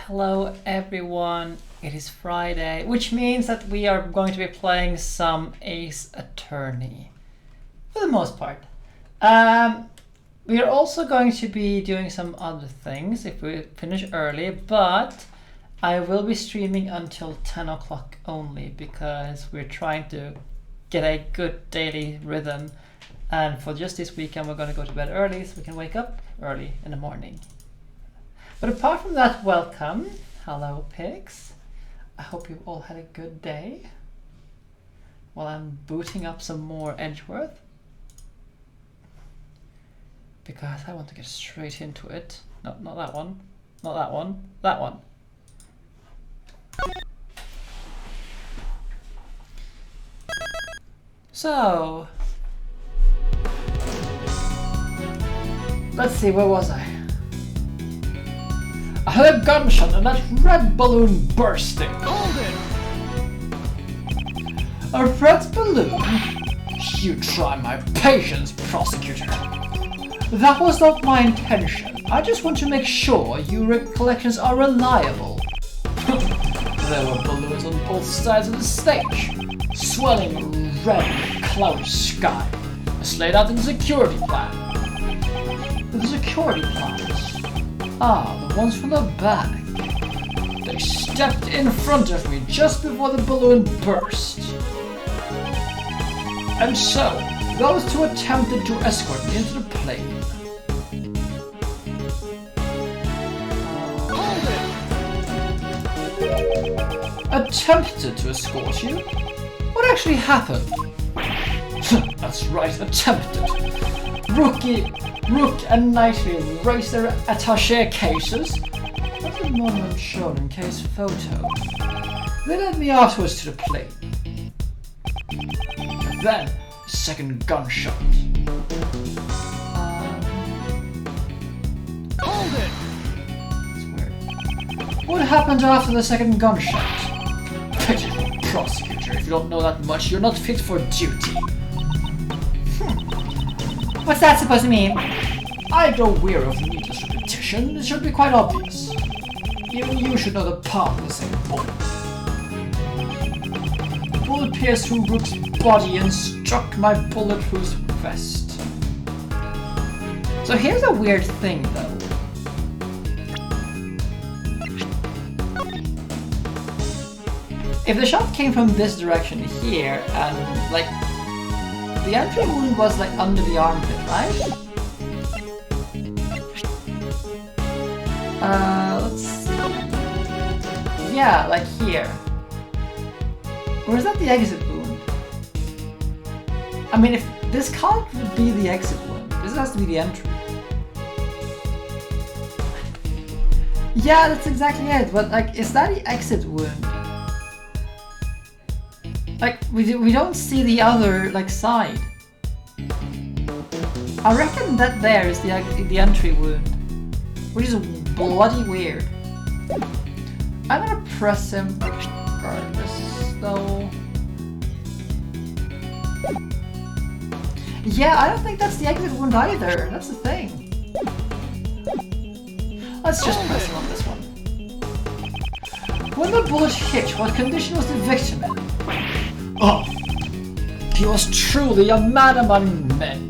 Hello everyone, it is Friday, which means that we are going to be playing some Ace Attorney, for the most part. We are also going to be doing some other things if we finish early, but I will be streaming until 10 o'clock only because we're trying to get a good daily rhythm, and for just this weekend we're going to go to bed early so we can wake up early in the morning. But apart from that, welcome. Hello, pigs. I hope you've all had a good day. While I'm booting up some more Edgeworth. Because I want to get straight into it. No, not that one. Not that one. That one. So... let's see, where was I? I heard a gunshot and that red balloon bursting. Hold it! A red balloon? You try my patience, prosecutor. That was not my intention. I just want to make sure your recollections are reliable. There were balloons on both sides of the stage, swelling red cloud sky. It's laid out in the security plan. The security plans? Ah, the ones from the back. They stepped in front of me just before the balloon burst. And so, those two attempted to escort me into the plane. Attempted to escort you? What actually happened? That's right, attempted. Rook and Knightley raised their attaché cases. That's the monument shown in case photo. They led me afterwards to the plane. And then, second gunshot. Hold it! That's weird. What happened after the second gunshot? Pitiful prosecutor, if you don't know that much, you're not fit for duty. What's that supposed to mean? I grow weary of needless repetition. It should be quite obvious. Even you should know the path of the same bullet. The bullet pierced through Rook's body and struck my bulletproof vest. So here's a weird thing, though. If the shot came from this direction here, and like the entry wound was like under the armpit, right? Let's see. Yeah, like here. Or is that the exit wound? I mean, if this can't be the exit wound, this has to be the entry. Yeah, that's exactly it, but like, is that the exit wound? Like, we don't see the other, like, side. I reckon that there is the entry wound, which is bloody weird. I'm gonna press him regardless, though. Yeah, I don't think that's the exit wound either. That's the thing. Let's just press him on this one. When the bullet hit, what condition was the victim in? Oh, he was truly a man among men.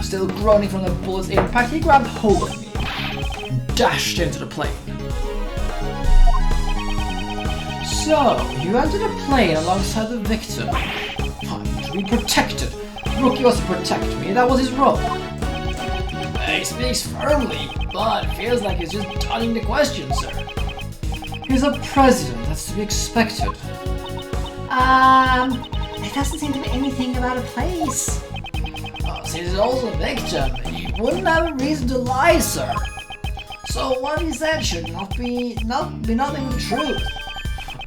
Still groaning from the bullet's impact, he grabbed hold of me and dashed into the plane. So, you entered the plane alongside the victim. I'm to be protected. Rookie was to protect me, that was his role. He speaks firmly, but feels like he's just dodging the question, sir. He's a president, that's to be expected. It doesn't seem to be anything about a place. Since he's also a victim, he wouldn't have a reason to lie, sir. So what he said should not be nothing but the truth.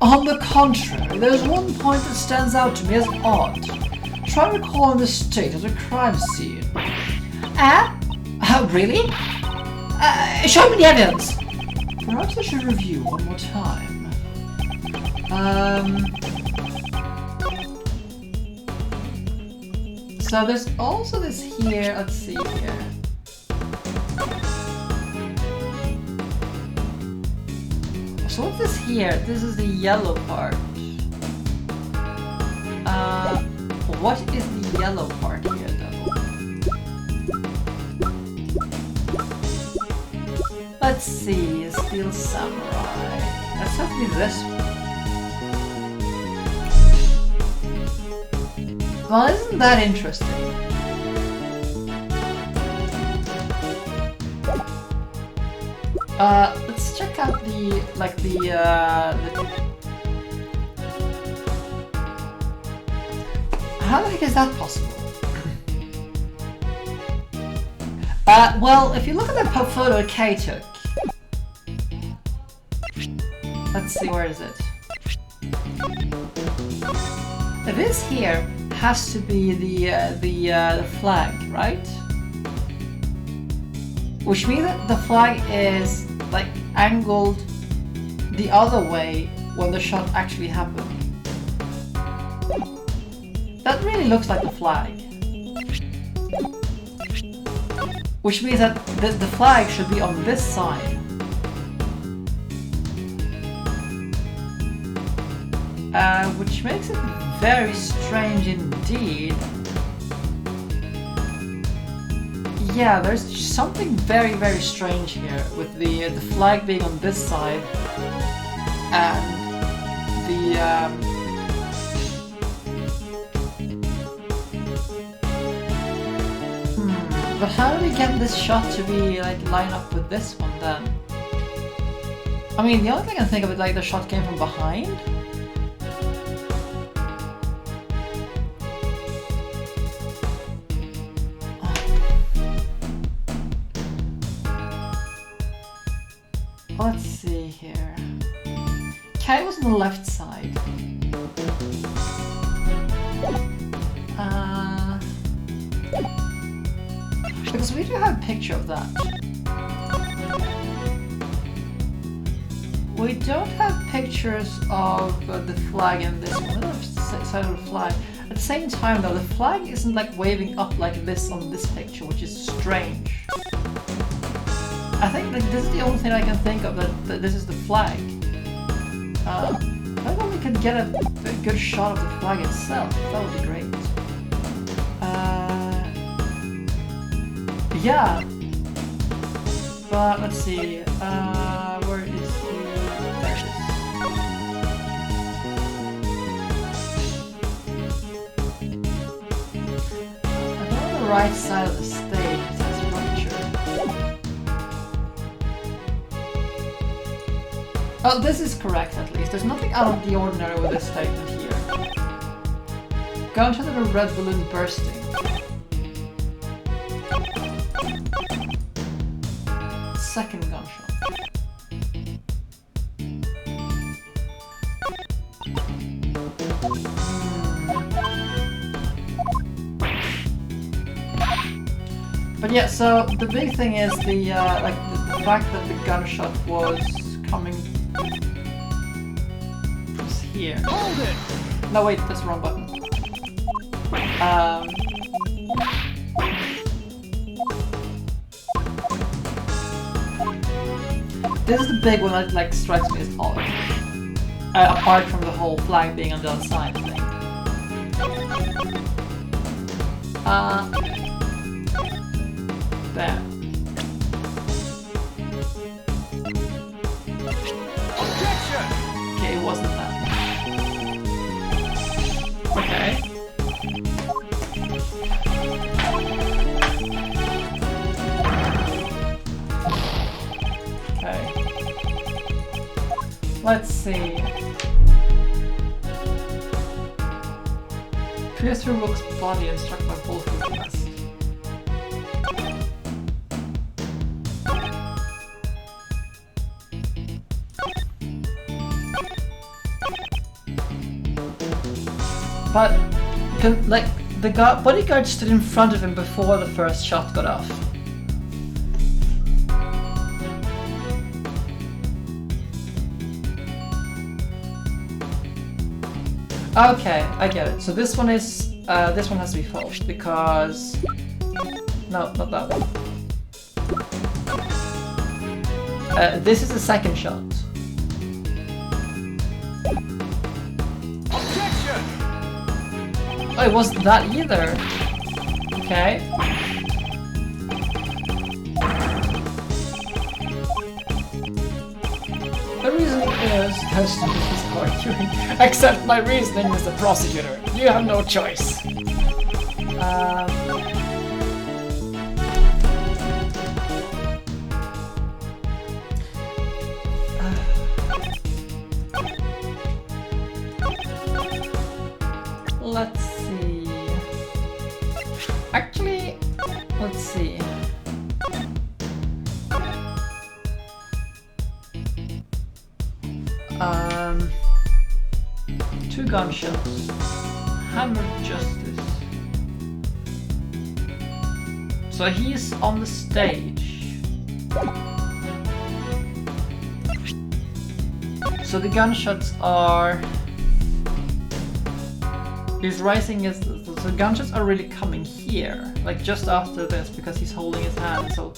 On the contrary, there's one point that stands out to me as odd. Try recalling the state of the crime scene. Really? Show me the evidence! Perhaps I should review one more time. So there's also this here. Let's see here. So what's this here? This is the yellow part. What is the yellow part here though? Let's see, Steel Samurai. Let's have to be this one. Well, isn't that interesting? Let's check out the how the heck is that possible? Well, if you look at the photo Kay took, let's see, where is it? This here has to be the flag, right? Which means that the flag is like angled the other way when the shot actually happened. That really looks like the flag. Which means that the flag should be on this side. Which makes it very strange indeed. Yeah, there's something very, very strange here with the flag being on this side and the But how do we get this shot to be like line up with this one then? I mean, the only thing I can think of is like the shot came from behind. Let's see here. Kay was on the left side. Because we do have a picture of that. We don't have pictures of the flag in this one. The side of the flag. At the same time though, the flag isn't like waving up like this on this picture, which is strange. I think that this is the only thing I can think of that this is the flag. I thought we could get a good shot of the flag itself. That would be great. Yeah. But let's see. Where is the? There it is. I go on the right side of the stage. It says rupture. Oh, this is correct at least. There's nothing out of the ordinary with this statement here. Go to the red balloon bursting. Second gunshot. But yeah, so the big thing is the fact that the gunshot was coming from here. Hold it! No wait, that's the wrong button. This is the big one that like strikes me as odd. Apart from the whole flag being on the other side thing. There. Objection! Okay, it wasn't that. Okay. Let's see. Pierce through Rook's body and struck by both of the vest. But, like, the bodyguard stood in front of him before the first shot got off. Okay, I get it. So this one is This one has to be false because... No, not that one. This is the second shot. Objection! Oh, it wasn't that either. Okay. The reasoning is... This is arguing. Except my reasoning is the prosecutor. You have no choice. Let's see. Actually, let's see. Two gunshots. Hammer of Justice. So he's on the stage. So the gunshots are... He's rising as the gunshots are really coming here, like just after this, because he's holding his hand. So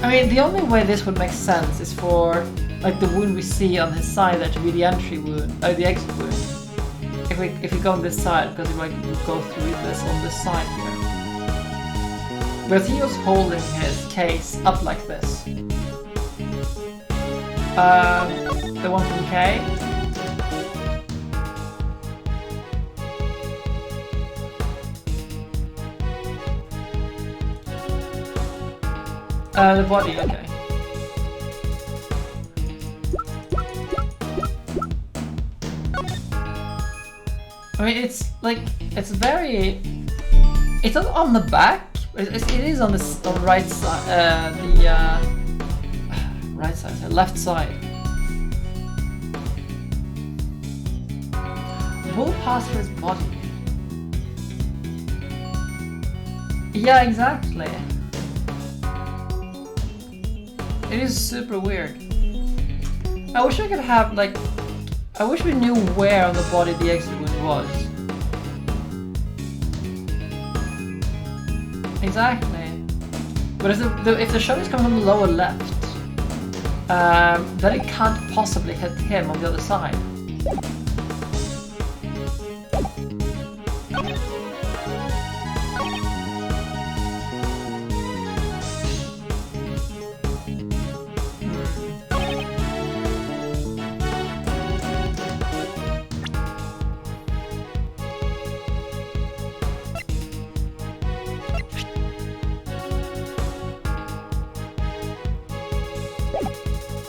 I mean, the only way this would make sense is for like the wound we see on his side there to be the entry wound, the exit wound. If we go on this side, because we go through this on this side here. But he was holding his case up like this. The one from K. The body, okay. I mean, it's like, it's very... It's not on the back. It is on the right side, right side, left side. Bullet passed through his body. Yeah, exactly. It is super weird. I wish I could have like, I wish we knew where on the body the exit wound was. Exactly. But if the shot is coming from the lower left, then it can't possibly hit him on the other side.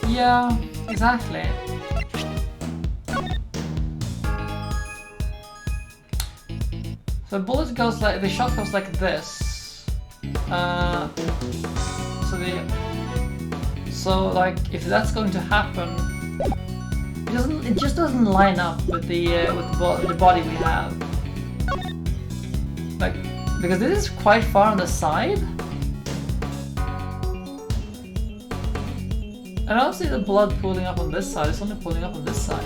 Yeah, exactly. So the bullet goes like, the shot goes like this. So like if that's going to happen, it just doesn't line up with the body we have. Like, because this is quite far on the side. I don't see the blood pooling up on this side, it's only pooling up on this side.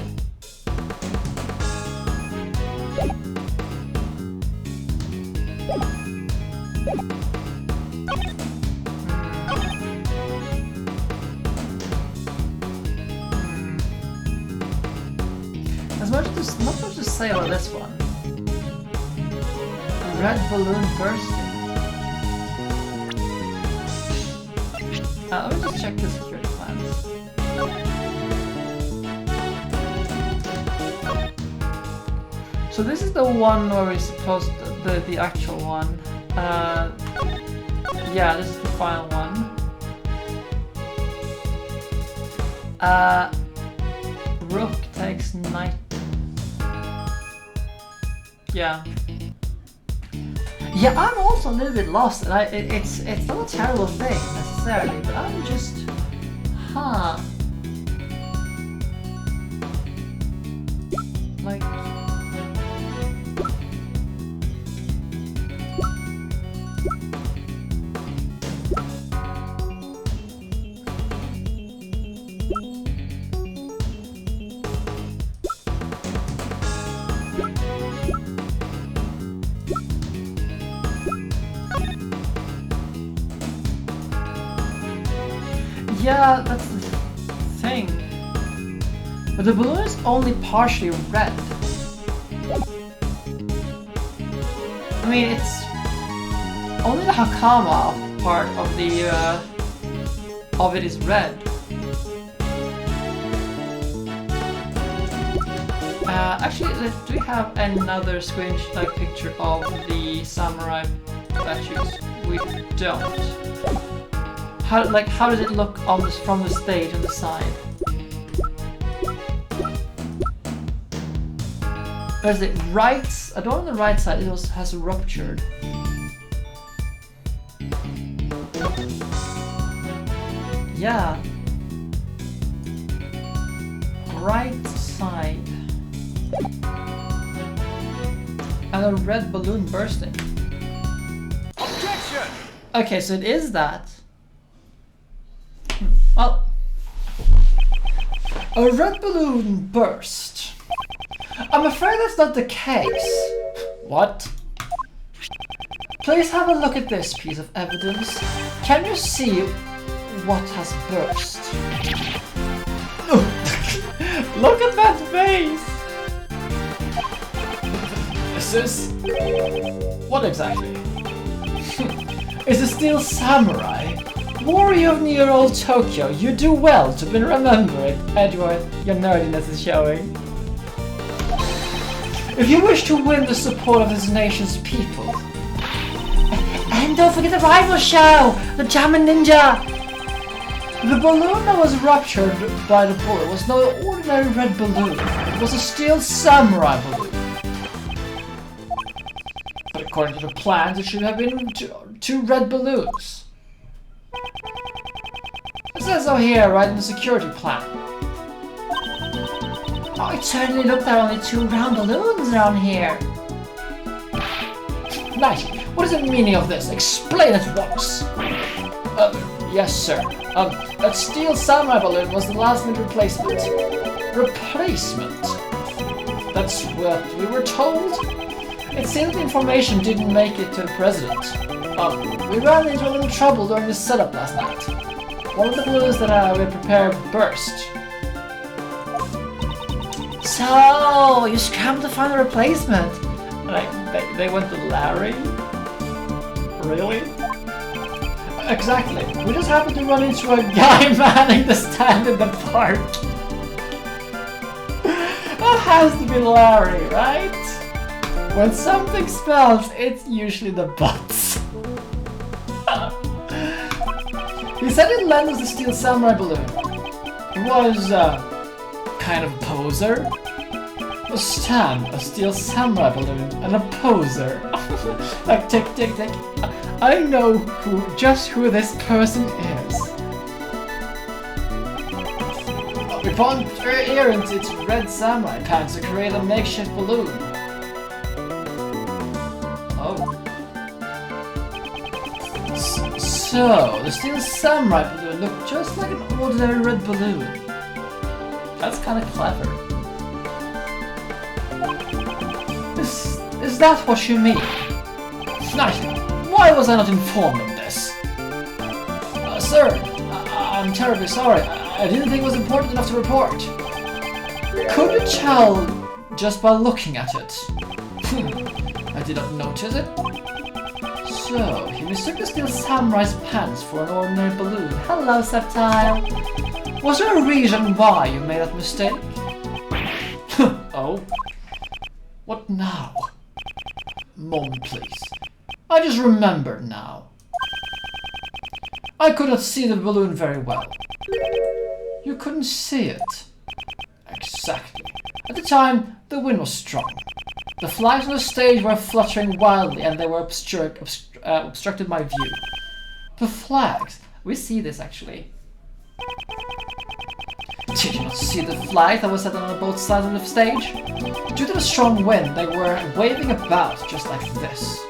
Not much to say about this one. Red balloon bursting. Let me just check the security plans. So this is the one where we're supposed to, the actual one. Yeah, this is the final one. Rook takes knight. Yeah. Yeah, I'm also a little bit lost, and it's not a terrible thing necessarily, but I'm just, like, Yeah, that's the thing. But the balloon is only partially red. I mean, it's only the Hakama part of the of it is red. Actually, do we have another screenshot picture of the samurai statues? We don't. How does it look on this from the stage on the side? Where's it? Right? I don't know on the right side. It also has ruptured. Yeah. Right side. And a red balloon bursting. Objection! Okay, so it is that. Well, a red balloon burst. I'm afraid that's not the case. What? Please have a look at this piece of evidence. Can you see what has burst? Look at that face! Is this... What exactly? Is a steel samurai? Warrior of near old Tokyo, you do well to remember it, Edgeworth. Your nerdiness is showing. If you wish to win the support of this nation's people. And don't forget the rival show! The Jamming Ninja! The balloon that was ruptured by the bullet was no ordinary red balloon. It was a steel samurai balloon. But according to the plans, it should have been two red balloons. It says so here, right in the security plan. Oh, it certainly looked there were only two round balloons around here. Nice. What is the meaning of this? Explain it once. Yes, sir. That steel samurai balloon was the last-minute replacement. Replacement? That's what we were told? It seems the information didn't make it to the president. We ran into a little trouble during the setup last night. One of the balloons that we had prepared burst. So, you scrambled to find a replacement? They went to Larry? Really? Exactly. We just happened to run into a guy manning the stand in the park. That has to be Larry, right? When something smells, it's usually the butts. He said it lent the steel samurai balloon. It was, kind of poser. A stand, a steel samurai balloon, and a poser. Like tick tick tick. I know just who this person is. We pumped air into its red samurai pants to create a makeshift balloon. Oh. So, the steel samurai balloon looked just like an ordinary red balloon. That's kind of clever. Is that what you mean? Nice. Why was I not informed of this? Sir, I'm terribly sorry. I didn't think it was important enough to report. Could you tell just by looking at it? I did not notice it. So, he mistook the steel samurai's pants for an ordinary balloon. Hello, Septile. Was there a reason why you made that mistake? Oh? What now? Moment, please. I just remembered now. I could not see the balloon very well. You couldn't see it? Exactly. At the time, the wind was strong. The flags on the stage were fluttering wildly and they were obstructed my view. The flags? We see this actually. Did you not see the flag that was set on both sides of the stage? Due to the strong wind, they were waving about just like this.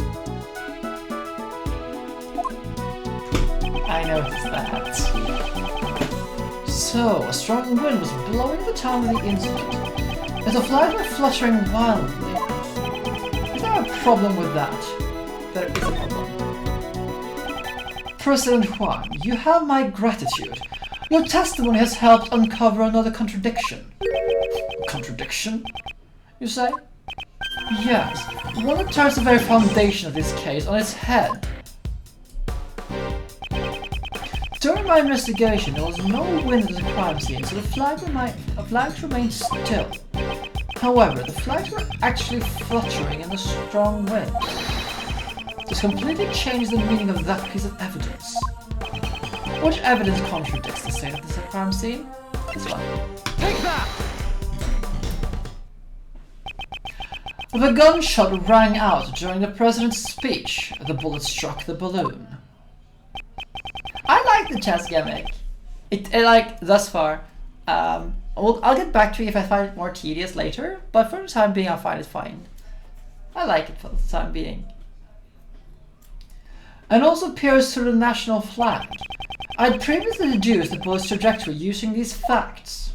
I noticed that. So, a strong wind was blowing at the time of the incident, and the flags were fluttering wildly. Is there a problem with that? There is a problem. President Huang, you have my gratitude. Your testimony has helped uncover another contradiction. Contradiction? You say? Yes, one that turns the very foundation of this case on its head. During my investigation, there was no wind at the crime scene, so the flags remained still. However, the flags were actually fluttering in a strong wind. This completely changed the meaning of that piece of evidence. Which evidence contradicts the state of the crime scene? This one. Take that! The gunshot rang out during the president's speech. The bullet struck the balloon. I like the chess gimmick. It like thus far. I'll get back to you if I find it more tedious later. But for the time being, I find it fine. I like it for the time being. And also appears through the national flag. I'd previously deduced the bullet's trajectory using these facts.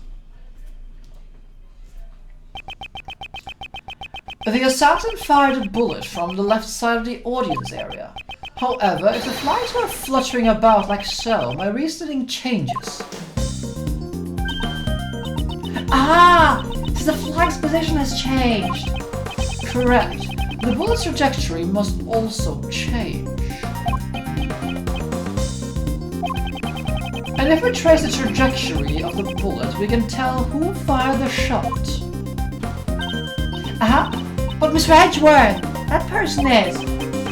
The assassin fired a bullet from the left side of the audience area. However, if the flags were fluttering about like so, my reasoning changes. Ah! So the flag's position has changed. Correct. The bullet's trajectory must also change. And if we trace the trajectory of the bullet, we can tell who fired the shot. But Mr. Edgeworth, that person is.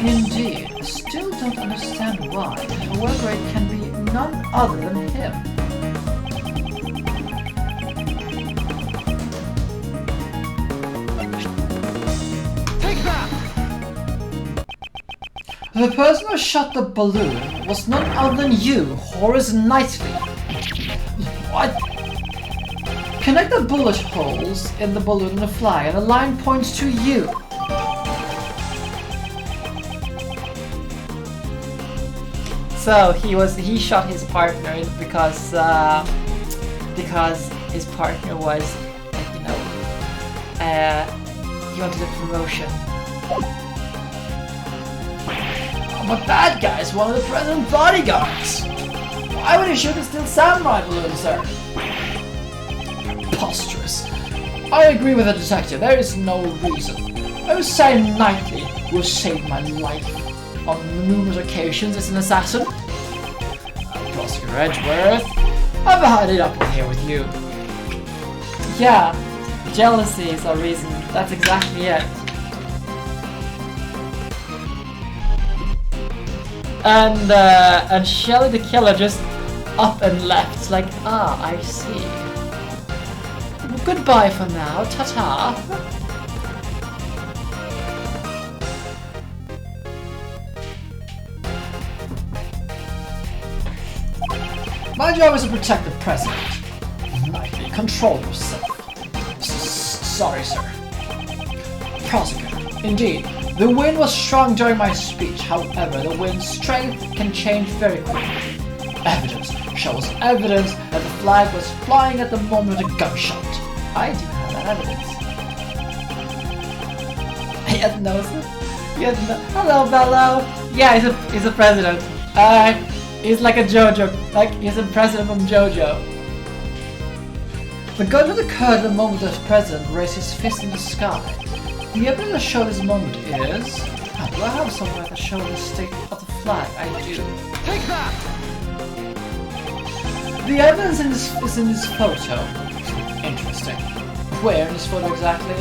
Indeed, I still don't understand why. However, it can be none other than him. Take that! The person who shot the balloon was none other than you, Horace Knightley. What? Connect the bullet holes in the balloon and the flag, and the line points to you. So he shot his partner because his partner was, he wanted a promotion. But that guy's one of the president's bodyguards. Why would he shoot a steel samurai balloon, sir? Preposterous. I agree with the detective. There is no reason. I would say Knightley, who saved my life on numerous occasions, is an assassin. Prosecutor Edgeworth, I've had it up in here with you. Yeah, jealousy is a reason. That's exactly it. And Shelley the killer just up and left. It's like, I see. Well, goodbye for now. Ta-ta. My job is to protect the president. Knightley, control yourself. Sorry, sir. Prosecutor, indeed. The wind was strong during my speech, however, the wind's strength can change very quickly. Evidence shows evidence that the flag was flying at the moment of the gunshot. I do have that evidence. He had no. Hello, Bello. Yeah, he's a president. He's like a JoJo, like he's a president from JoJo. The gunshot occurred at the moment the president raised his fist in the sky. The evidence that shows this moment is... do I have somewhere that shows the state of the flag? I do. Take that! The evidence is in this photo. Interesting. Where in this photo exactly?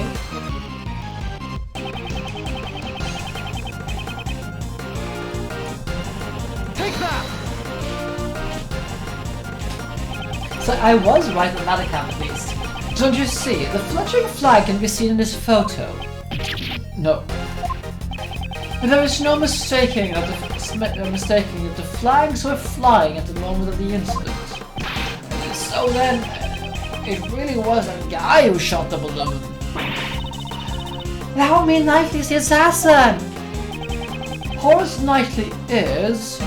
Take that! So I was right on that account at least. Don't you see? The fluttering flag can be seen in this photo. No. But there is no mistaking that the flags were flying at the moment of the incident. So then, it really was a guy who shot the balloon. That would mean Knightley's the assassin! Horace Knightley is...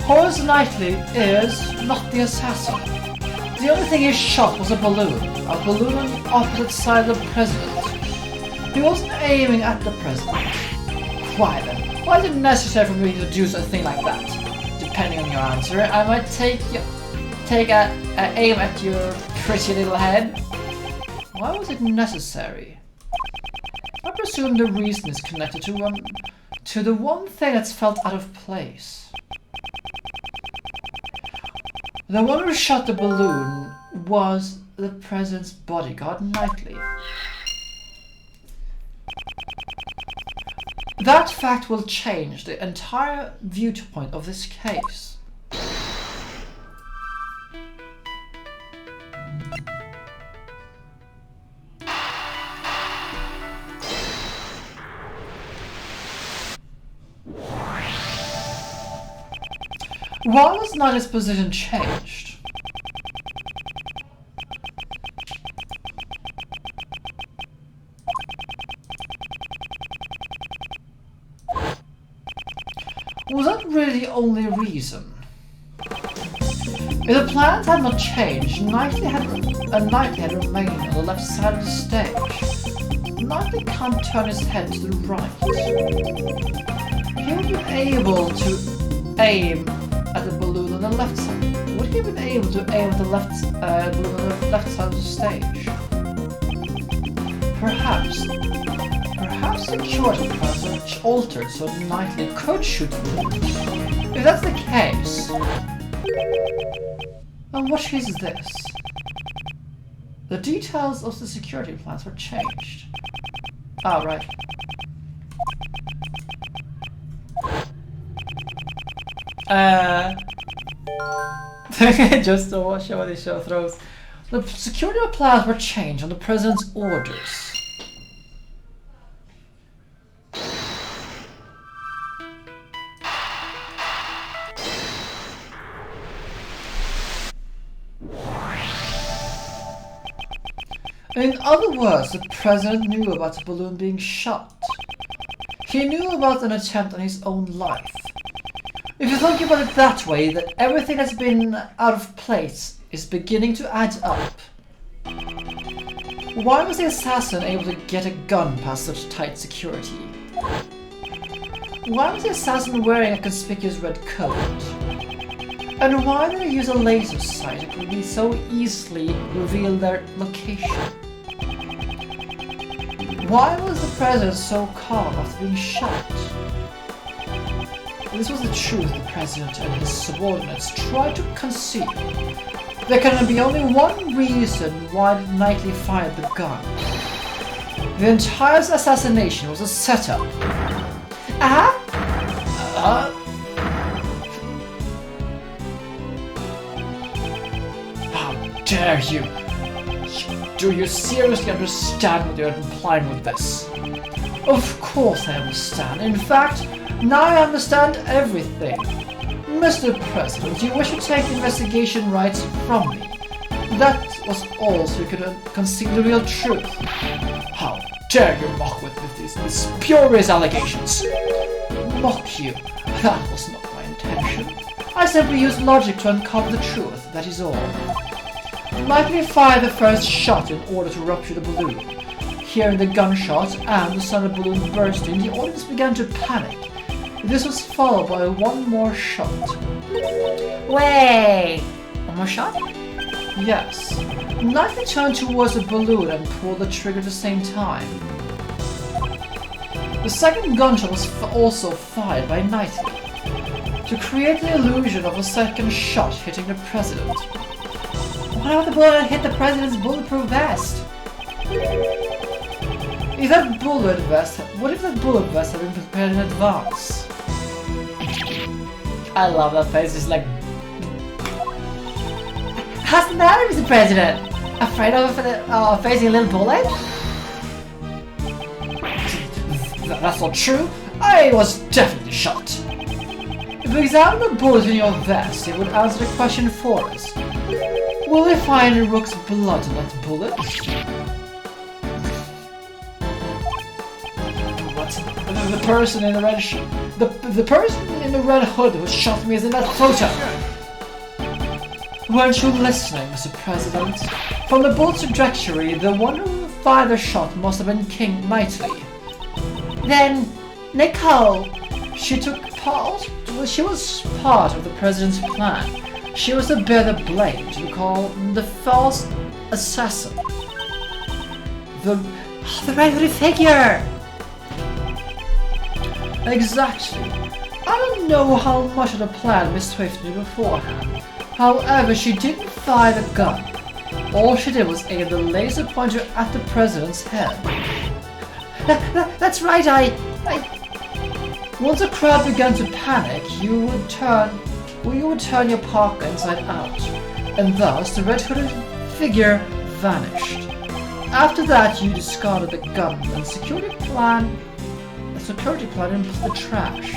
Horace Knightley is not the assassin. The only thing he shot was a balloon on the opposite side of the president. He wasn't aiming at the president. Why then? Why is it necessary for me to do a thing like that? depending on your answer, I might take a aim at your pretty little head. Why was it necessary? I presume the reason is connected to the one thing that's felt out of place. The one who shot the balloon was the president's bodyguard, Knightley. That fact will change the entire viewpoint of this case. Why was Knightley's position changed? Was that really the only reason? If the plans had not changed, Knightley had remained on the left side of the stage. Knightley can't turn his head to the right. He would be able to aim at the balloon on the left side. Would he have been able to aim at the balloon on the left side of the stage? Perhaps security plans are altered so Knightley could shoot the balloon. If that's the case, then what is this? The details of the security plans were changed. Oh, right. Just to watch how the show throws. The security plans were changed on the president's orders. In other words, the president knew about the balloon being shot. He knew about an attempt on his own life. If you think about it that way, that everything that's been out of place is beginning to add up. Why was the assassin able to get a gun past such tight security? Why was the assassin wearing a conspicuous red coat? And why did he use a laser sight that could be so easily reveal their location? Why was the president so calm after being shot? This was the truth the president and his subordinates tried to conceal. There can be only one reason why Knightley fired the gun. The entire assassination was a setup. How dare you! Do you seriously understand what you're implying with this? Of course I understand. In fact, now I understand everything. Mr. President, you wish to take the investigation rights from me. That was all so you could conceal the real truth. How dare you mock with these spurious allegations? Mock you? That was not my intention. I simply used logic to uncover the truth, that is all. Knightley fired the first shot in order to rupture the balloon. Hearing the gunshot and the sound of the balloon bursting, the audience began to panic. This was followed by one more shot. Wait! One more shot? Yes. Knightley turned towards the balloon and pulled the trigger at the same time. The second gunshot was also fired by Knightley, to create the illusion of a second shot hitting the president. What if the bullet hit the president's bulletproof vest? What if that bullet vest had been prepared in advance? I love that face, it's like... How's the matter, Mr. President? Afraid of facing a little bullet? That's not true. I was definitely shot. If we examine the bullet in your vest, it would answer the question for us. Will we find Rook's blood in that bullet? What? The person in the red the person in the red hood who shot me is in that photo. Weren't you listening, Mr. President? From the bullet's trajectory, the one who fired the shot must have been King Knightley. Then, Nicole! She took she was part of the president's plan. She was to bear the blame, to be called the false assassin. The red hooded figure! Exactly. I don't know how much of the plan Miss Swift knew beforehand. However, she didn't fire the gun. All she did was aim the laser pointer at the president's head. That's right, Once the crowd began to panic, you would turn your parka inside out, and thus the red-hooded figure vanished. After that, you discarded the gun and security plan into the trash,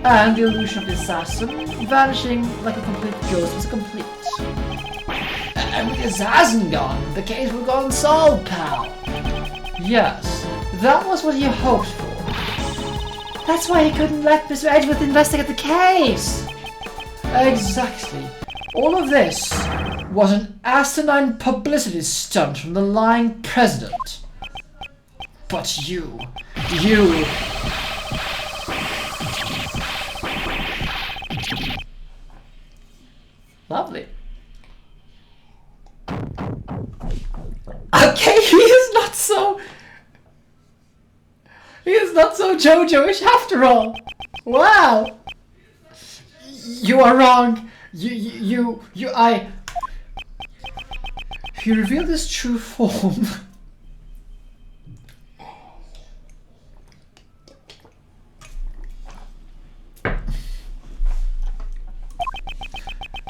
and the illusion of the assassin vanishing like a complete ghost was complete. And with the assassin gone, the case will go unsolved, pal. Yes, that was what you hoped for. That's why he couldn't let Mr. Edgeworth investigate the case. Exactly. All of this was an asinine publicity stunt from the lying president. But you... Lovely. Okay, he is not so JoJo-ish after all. Wow. You are wrong. You revealed his true form.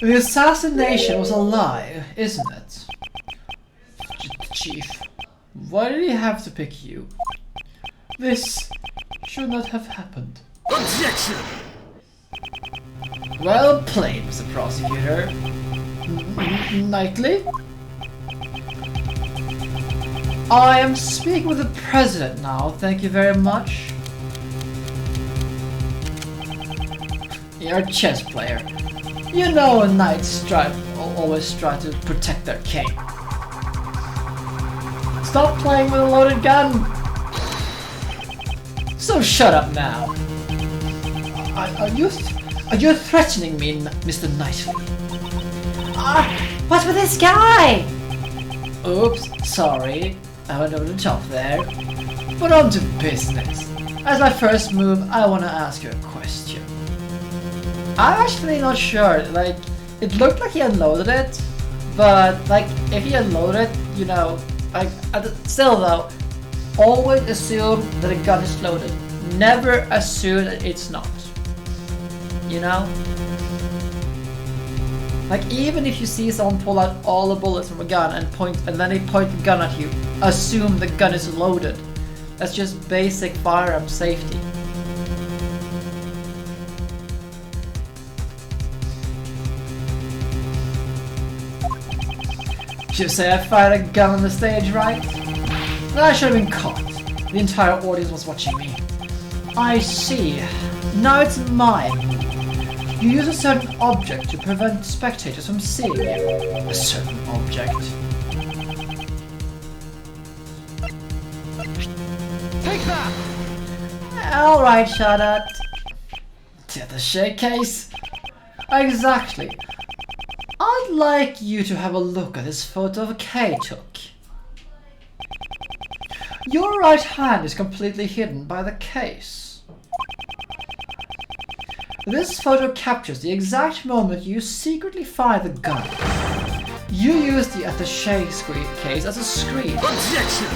The assassination was a lie, isn't it? Chief, why did he have to pick you? This should not have happened. Objection! Well played, Mr. Prosecutor. Knightley? I am speaking with the President now, thank you very much. You're a chess player. You know knights always try to protect their king. Stop playing with a loaded gun! So shut up now. Are you threatening me, Mr. Knightley? What's with this guy? Oops, sorry. I went over the top there. But on to business. As my first move, I want to ask you a question. I'm actually not sure, like, it looked like he unloaded it, but, like, if he unloaded it, you know, like, still though, always assume that a gun is loaded. Never assume that it's not. You know? Like, even if you see someone pull out all the bullets from a gun and then they point the gun at you, assume the gun is loaded. That's just basic firearm safety. You say I fired a gun on the stage, right? I should have been caught. The entire audience was watching me. I see. Now it's mine. You use a certain object to prevent spectators from seeing you. A certain object. Take that! Alright, shut up. The shake case? Exactly. I'd like you to have a look at this photo Kay took. Your right hand is completely hidden by the case. This photo captures the exact moment you secretly fire the gun. You use the attaché case as a screen. Objection!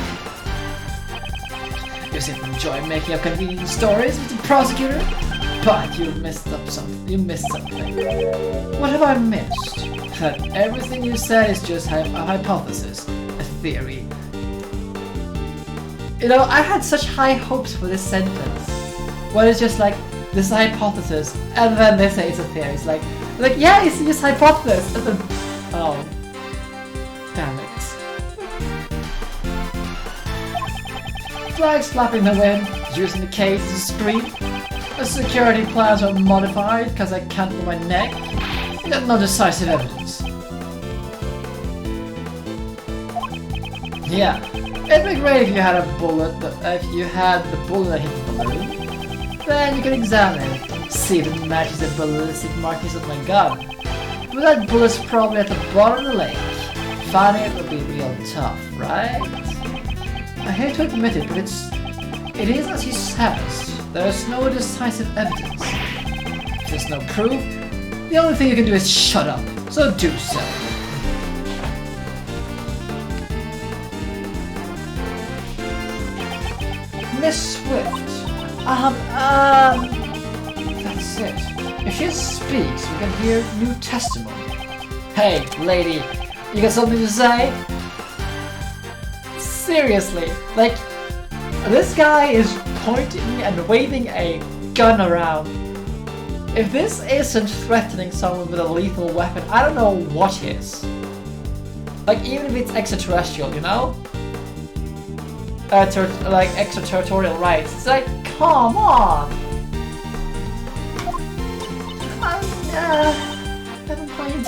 You seem to enjoy making up convenient stories, Mr. Prosecutor. But you messed up something. You missed something. What have I missed? That everything you said is just a hypothesis, a theory. You know, I had such high hopes for this sentence. When it's just like, this is a hypothesis, and then they say it's a theory. It's like yeah, it's just a hypothesis. And then, oh, damn it. Flags flapping in the wind, using the case as a screen. The security plans are modified because I can't move my neck. You got no decisive evidence. Yeah, it'd be great if you had a bullet, if you had the bullet that hit the balloon. Then you could examine it, See if it matches the ballistic markings of my gun. But that bullet's probably at the bottom of the lake. Finding it would be real tough, right? I hate to admit it, but it is as he says. There's no decisive evidence. If there's no proof, the only thing you can do is shut up. So do so. Miss Swift. That's it. If she speaks, we can hear new testimony. Hey, lady, you got something to say? Seriously, like, this guy is pointing and waving a gun around. If this isn't threatening someone with a lethal weapon, I don't know what is. Like, even if it's extraterrestrial, you know? Like extraterritorial rights. It's like, come on! Never mind.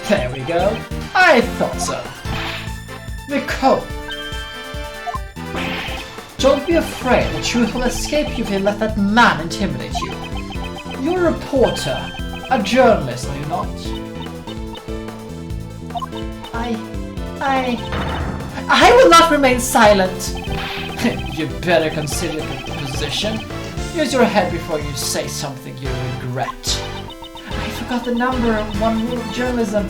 There we go. I thought so. Nicole. Don't be afraid. The truth will escape you if you let that man intimidate you. You're a reporter. A journalist, are you not? I will not remain silent. You better consider your position. Use your head before you say something you regret. I forgot the number of one rule of journalism.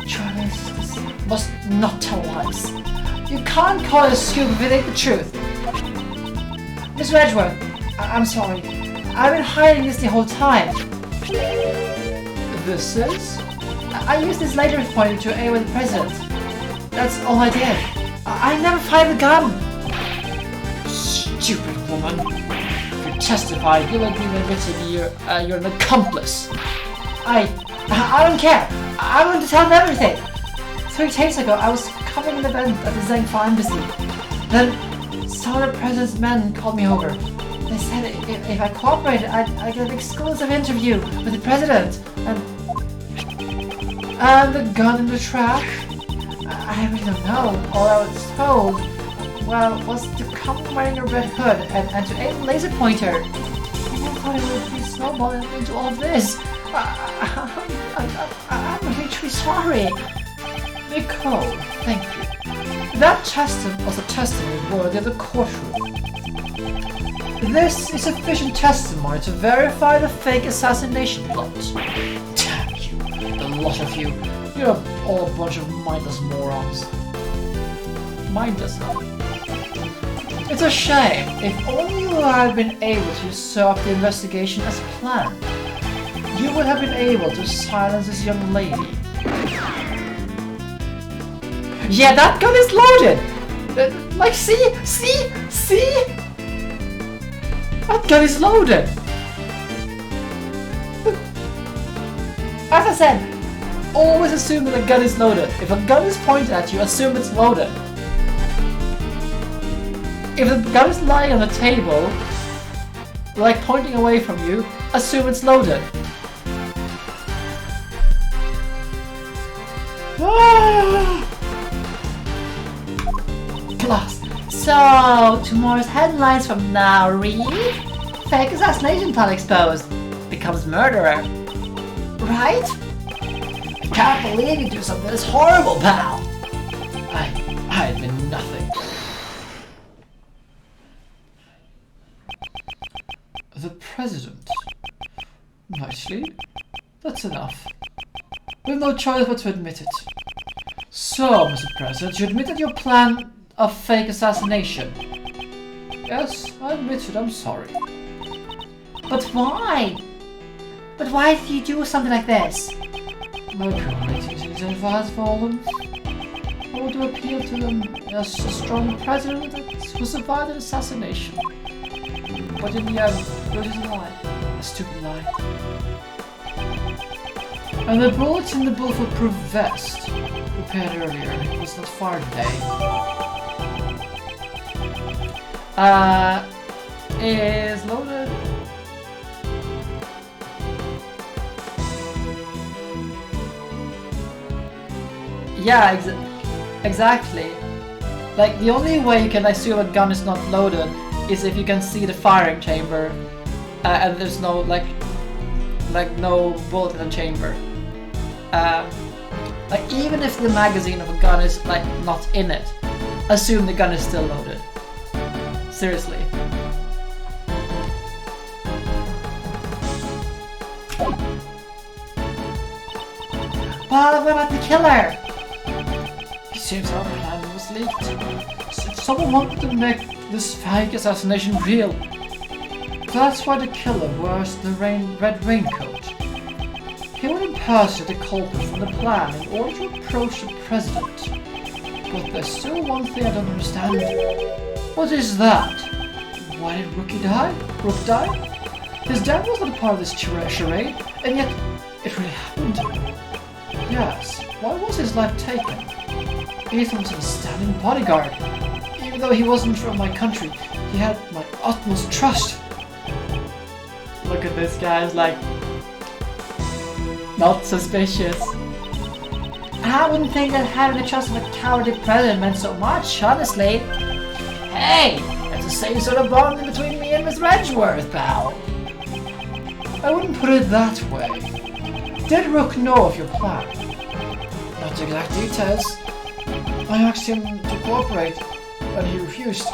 Journalists must not tell lies. You can't call it a scoop if it ain't the truth. Mr. Edgeworth, I'm sorry. I've been hiding this the whole time. This is? I used this laser pointer to aim at the president. That's all I did. I never fired the gun. Stupid woman. If you testify, you'll agree with admitting you're an accomplice. I don't care. I'm going to tell them everything. 3 days ago, I was covering an event at the Zengfa embassy. Then, some of the president's men called me over. They said if I cooperated, I'd get an exclusive interview with the president. And the gun in the trash? I really don't know. All I was told, well, was to come wearing a red hood and to aim a laser pointer. I never thought it would be snowballing into all of this. I'm really truly sorry. Nicole, thank you. That was a testimony worthy of the courtroom. This is sufficient testimony to verify the fake assassination plot. Damn you, the lot of you. You're all a bunch of mindless morons. Mindless, huh? It's a shame. If only you had been able to stop the investigation as planned, you would have been able to silence this young lady. Yeah, that gun is loaded! Like, see? That gun is loaded! As I said, always assume that a gun is loaded. If a gun is pointed at you, assume it's loaded. If the gun is lying on the table, like pointing away from you, assume it's loaded. Plus, so tomorrow's headlines from now read: fake assassination plot exposed, becomes murderer. Right? I can't believe you do something this horrible, pal. I admit nothing. The president. Nicely. That's enough. We've no choice but to admit it. So, Mr. President, you admitted your plan of fake assassination. Yes, I admit it, I'm sorry. But why? But why did you do something like this? My ratings in Zengfa has fallen. I want to appeal to them as a strong president who survived an assassination. But in the end, it was a lie. A stupid lie. And the bullet in the bulletproof vest, repaired earlier, was not fired today. Is loaded. Yeah, exactly. Like, the only way you can assume a gun is not loaded is if you can see the firing chamber. and there's no like no bullet in the chamber. Like even if the magazine of a gun is like not in it, assume the gun is still loaded. Seriously. What about the killer? It seems our plan was leaked. Someone wanted to make this fake assassination real. That's why the killer wears the red raincoat. He would impersonate the culprit from the plan in order to approach the president. But there's still one thing I don't understand. What is that? Why did Rook die? His death was not a part of this charade, and yet it really happened to him. Yes, why was his life taken? Ethan was an outstanding bodyguard. Even though he wasn't from my country, he had my utmost trust. Look at this guy, he's like, not suspicious. I wouldn't think that having the trust of a cowardly president meant so much, honestly. Hey, that's the same sort of bond between me and Mr. Edgeworth, pal. I wouldn't put it that way. Did Rook know of your plan? Not exact details. I asked him to cooperate, and he refused.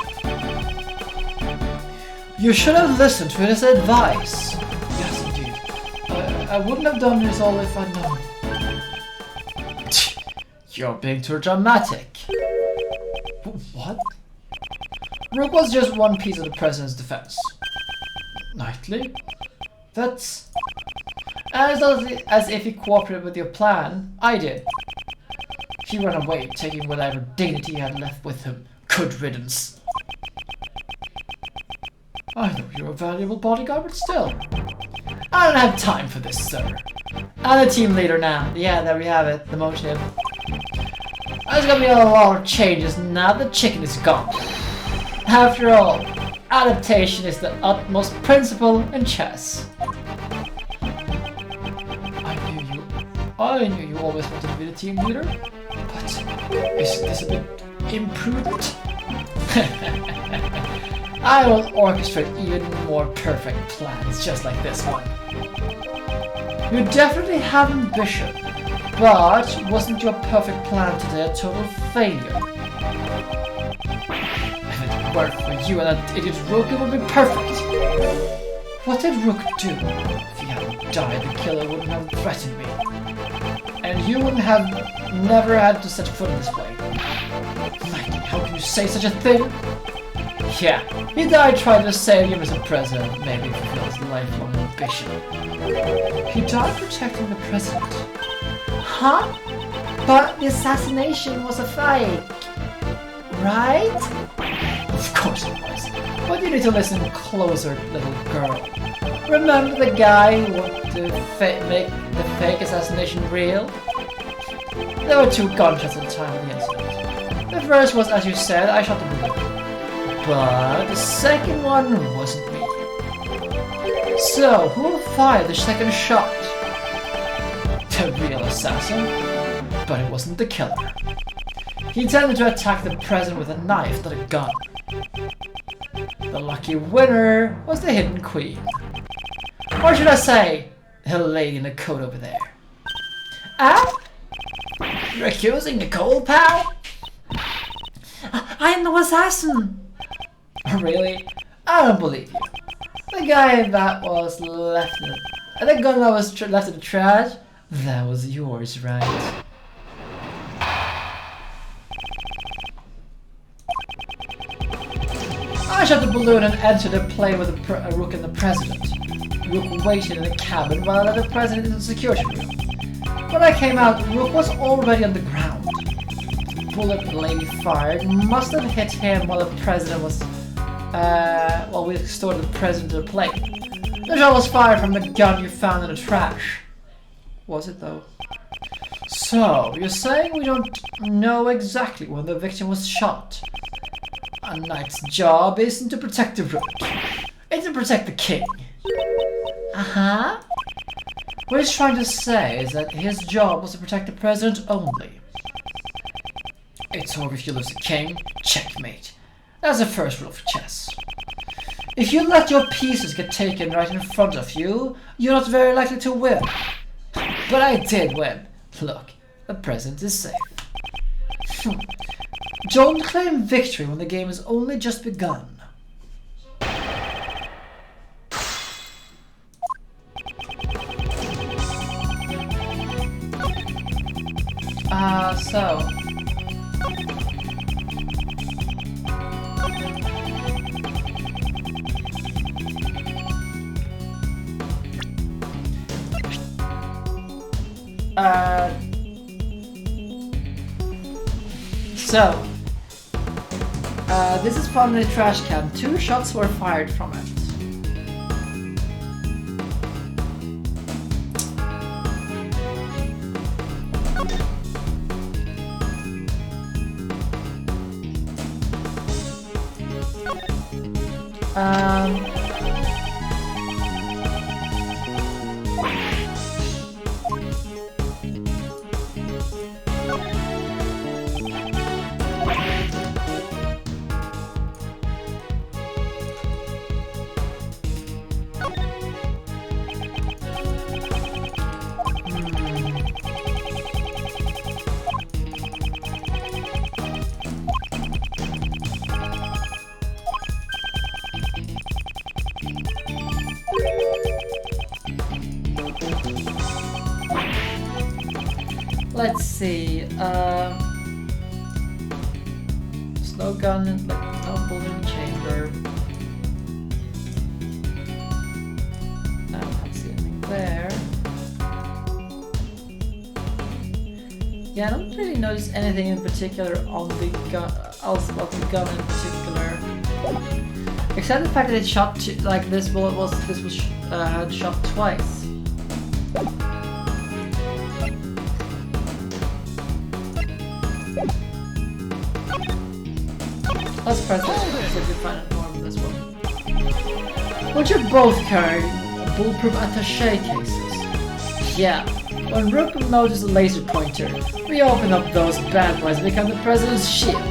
You should have listened to his advice. Yes, indeed. I wouldn't have done this all if I'd known. You're being too dramatic. What? Rook was just one piece of the president's defense. Knightley? That's... As if he cooperated with your plan, I did. He ran away, taking whatever dignity he had left with him. Good riddance. I know you're a valuable bodyguard, but still. I don't have time for this, sir. I'm the team leader now. Yeah, there we have it, the motion. There's gonna be a lot of changes now the chicken is gone. After all, adaptation is the utmost principle in chess. I knew you always wanted to be the team leader, but isn't this a bit imprudent? I will orchestrate even more perfect plans just like this one. You definitely have ambition, but wasn't your perfect plan today a total failure? If it weren't for you and that idiot Rook, it would be perfect. What did Rook do? If he hadn't died, the killer wouldn't have threatened me. And you wouldn't have never had to set foot in this place. Mikey, how can you say such a thing? Yeah, he died trying to save you, Mr. President. Maybe fulfill his lifelong ambition. He died protecting the president. Huh? But the assassination was a fake, right? Of course it was. But you need to listen closer, little girl. Remember the guy who wanted to make the fake assassination real? There were 2 gunshots at the time of the incident. The first was, as you said, I shot the bullet. But the second one wasn't me. So, who fired the second shot? The real assassin. But it wasn't the killer. He intended to attack the president with a knife, not a gun. The lucky winner was the hidden queen. Or should I say, the lady in the coat over there. Ah? You're accusing Nicole, pal? I am no assassin! Really? I don't believe you. The guy that was left in the gun that was left in the trash, that was yours, right? I shot the balloon and entered the plane with a Rook and the president. Rook waited in the cabin while I led the president into the security room. When I came out, Rook was already on the ground. The bullet the lady fired must have hit him while the president was... while we restored the president to the plane. The shot was fired from the gun you found in the trash. Was it though? So, you're saying we don't know exactly when the victim was shot? A knight's job isn't to protect the Rook. It's to protect the king. Uh-huh. What he's trying to say is that his job was to protect the president only. It's over if you lose the king, checkmate. That's the first rule for chess. If you let your pieces get taken right in front of you, you're not very likely to win. But I did win. Look, the present is safe. Don't claim victory when the game has only just begun. So... this is from the trash can. 2 shots were fired from it. Let's see. There's no gun, no bullet in the chamber. I don't see anything there. Yeah, I don't really notice anything in particular on the gun, else about the gun in particular. Except the fact that it shot like this bullet was shot twice. Let's press this one, see if we find more of this one. Would you both carry bulletproof attaché cases? Yeah. When Rook noticed the laser pointer, we open up those bad boys and become the president's shield.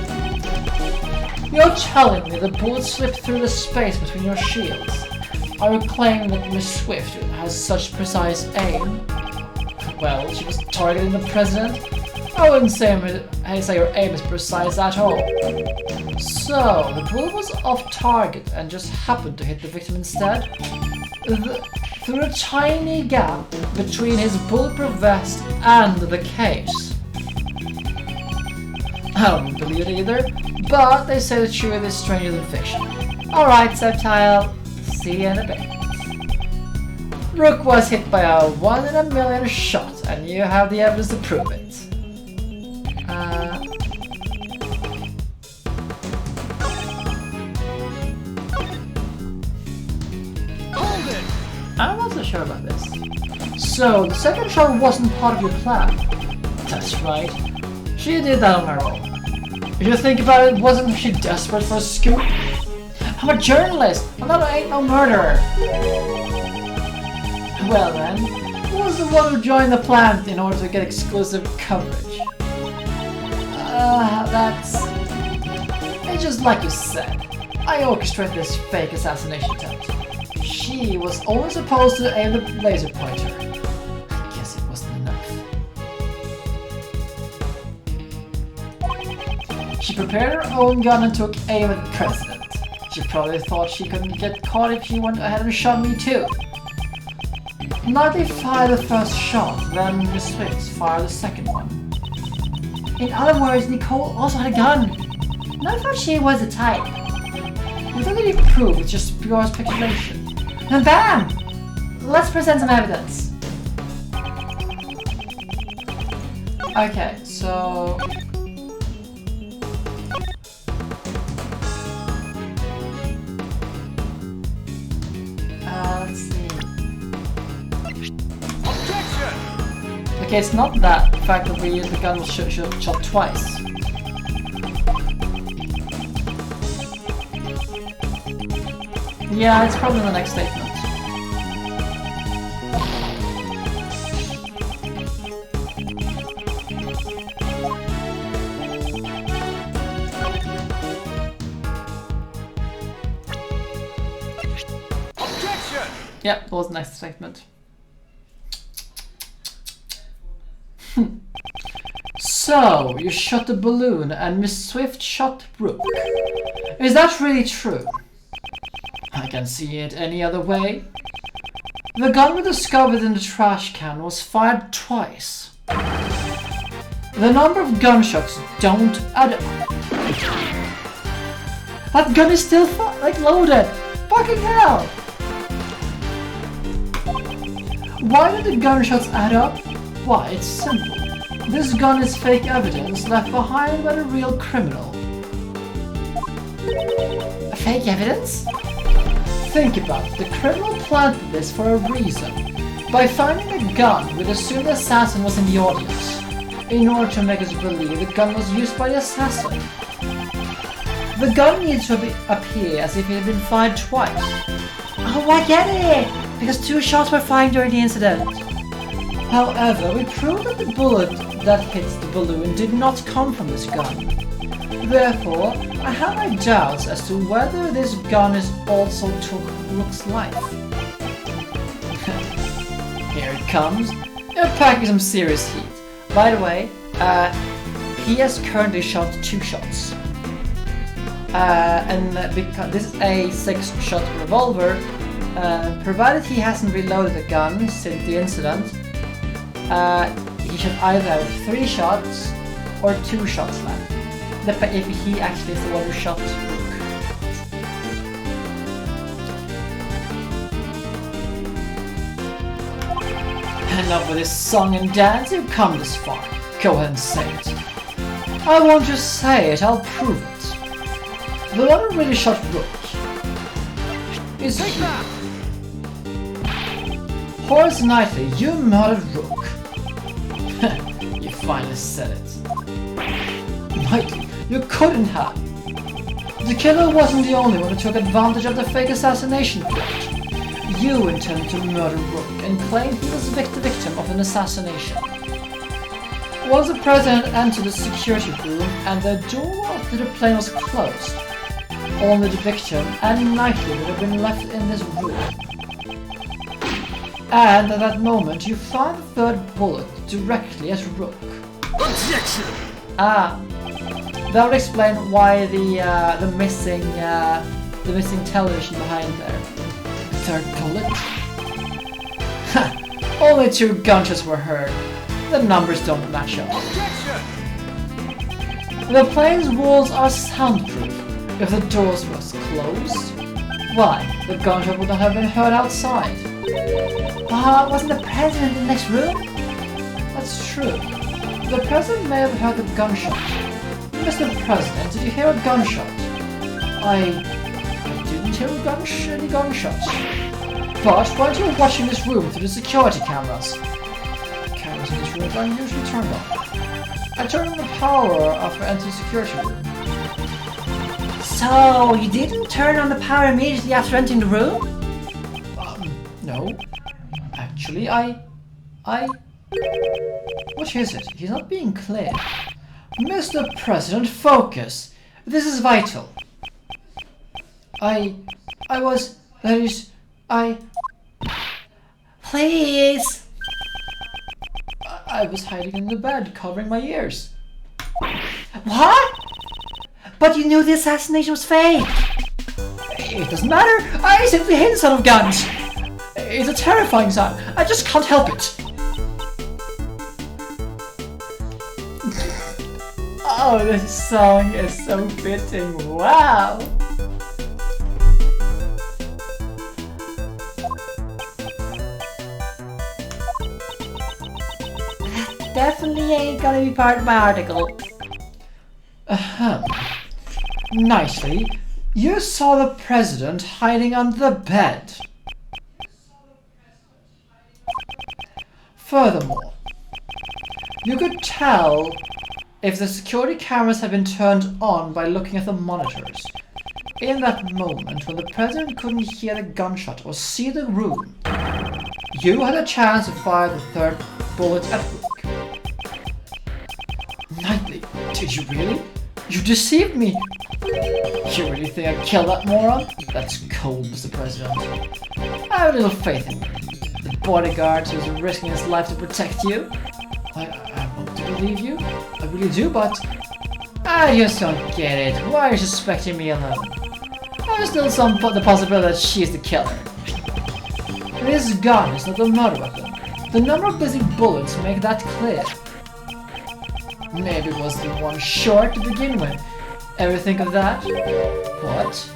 You're telling me the bullet slipped through the space between your shields? Are you claiming that Miss Swift has such precise aim? Well, she was targeting the president. I wouldn't say your aim is precise at all. So, the bullet was off target and just happened to hit the victim instead? Through a tiny gap between his bulletproof vest and the case. I don't believe it either, but they say the truth is stranger than fiction. Alright, Subtile, see you in a bit. Rook was hit by a 1 in a million shot, and you have the evidence to prove it. I'm not so sure about this. So, the second shot wasn't part of your plan? That's right. She did that on her own. If you think about it, wasn't she desperate for a scoop? I'm a journalist! I ain't no murderer! Well then, who was the one who joined the plan in order to get exclusive coverage? It's just like you said. I orchestrated this fake assassination attempt. She was only supposed to aim the laser pointer. I guess it wasn't enough. She prepared her own gun and took aim at the president. She probably thought she couldn't get caught if she went ahead and shot me too. Knightley fired the first shot, then Miss Swift fired the second one. In other words, Nicole also had a gun. And I thought she was the type. Without any proof, it's just pure speculation. And bam! Let's present some evidence. Okay, so... let's see. Objection! Okay, it's not that. The fact that the gun was shot twice. Yeah, it's probably the next statement. Yeah, that was the next statement. So, you shot the balloon and Miss Swift shot Brooke. Is that really true? I can see it any other way. The gun we discovered in the trash can was fired twice. The number of gunshots don't add up. That gun is still loaded! Fucking hell! Why did the gunshots add up? Why, it's simple. This gun is fake evidence left behind by the real criminal. Fake evidence? Think about it. The criminal planted this for a reason. By finding a gun, we'd assume the assassin was in the audience, in order to make us believe the gun was used by the assassin. The gun needs to appear as if it had been fired twice. Oh, I get it! Because 2 shots were fired during the incident. However, we proved that the bullet that hits the balloon did not come from this gun. Therefore, I have my doubts as to whether this gun is also took Rook's life. Here it comes. You're packing some serious heat. By the way, he has currently shot 2 shots. Because this is a 6-shot revolver, provided he hasn't reloaded the gun since the incident, he should either have 3 shots or 2 shots left. If he actually is the one who shot Rook. Enough with this song and dance, you've come this far. Go ahead and say it. I won't just say it, I'll prove it. The one who really shot Rook is you. Horace Knightley, you murdered Rook. You finally said it. Knightley, you couldn't have. The killer wasn't the only one who took advantage of the fake assassination plot. You intended to murder Rook and claimed he was the victim of an assassination. Once the president entered the security room and the door to the plane was closed, only the victim and Knightley would have been left in this room. And at that moment, you fired the 3rd bullet directly at Rook. Objection! That would explain why the missing television behind there. 3rd bullet. Only 2 gunshots were heard. The numbers don't match up. Objection! The plane's walls are soundproof. If the doors were closed, why, the gunshot would not have been heard outside. Wasn't the president in the next room? That's true. The president may have heard the gunshot. Mr. President, did you hear a gunshot? I didn't hear any gunshots. But weren't you watching this room through the security cameras? The cameras in this room are usually turned on. I turned on the power after entering the security room. So, you didn't turn on the power immediately after entering the room? No. Actually, I... What is it? He's not being clear. Mr. President, focus! This is vital. Please! I was hiding in the bed, covering my ears. What? But you knew the assassination was fake! It doesn't matter! I simply hate the sound of guns! It's a terrifying sound. I just can't help it. Oh, this song is so fitting. Wow. Definitely ain't gonna be part of my article. Nicely. You saw the president hiding under the bed. Furthermore, you could tell if the security cameras had been turned on by looking at the monitors. In that moment, when the president couldn't hear the gunshot or see the room, you had a chance to fire the 3rd bullet at Rook. Knightley, did you really? You deceived me! You really think I killed that moron? That's cold, Mr. President. I have little faith in you. The bodyguard who's risking his life to protect you. I want to believe you. I really do, but I just don't get it. Why are you suspecting me alone? There's still the possibility that she's the killer. This gun is not a murder weapon. The number of missing bullets make that clear. Maybe it was the one short to begin with. Ever think of that? What?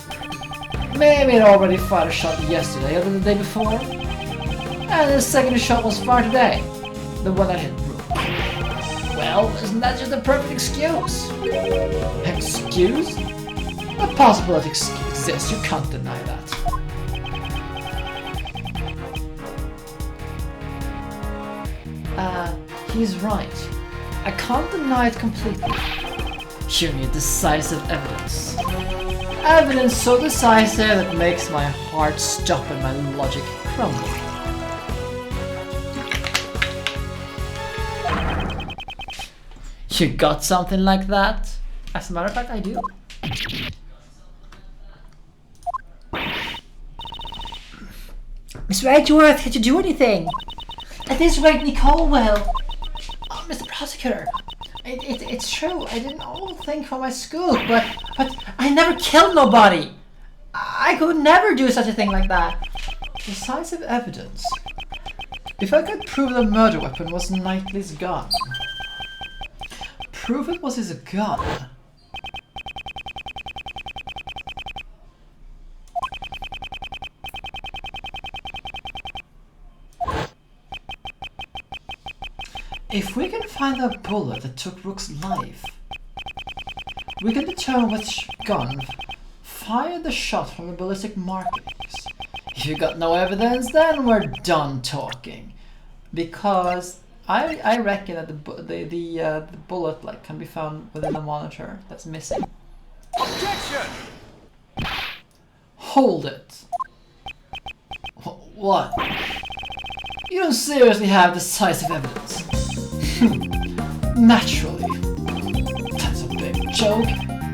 Maybe it already fired a shot yesterday or the day before. And the second shot was fired today. The one that hit Brooke. Well, isn't that just a perfect excuse? Excuse? A possibility exists, you can't deny that. He's right. I can't deny it completely. You need decisive evidence. Evidence so decisive that makes my heart stop and my logic crumble. You got something like that? As a matter of fact, I do. Mr. Edgeworth, did you do anything? At this rate, Nicole will. Oh, Mr. Prosecutor, it's true. I didn't all think for my school, but I never killed nobody. I could never do such a thing like that. Decisive evidence. If I could prove the murder weapon was Knightley's gun. Prove it was his gun. If we can find the bullet that took Rook's life, we can determine which gun fired the shot from the ballistic markings. If you got no evidence, then we're done talking. Because I reckon that the bullet can be found within the monitor that's missing. Objection! Hold it. What? You don't seriously have decisive evidence? Naturally. That's a big joke.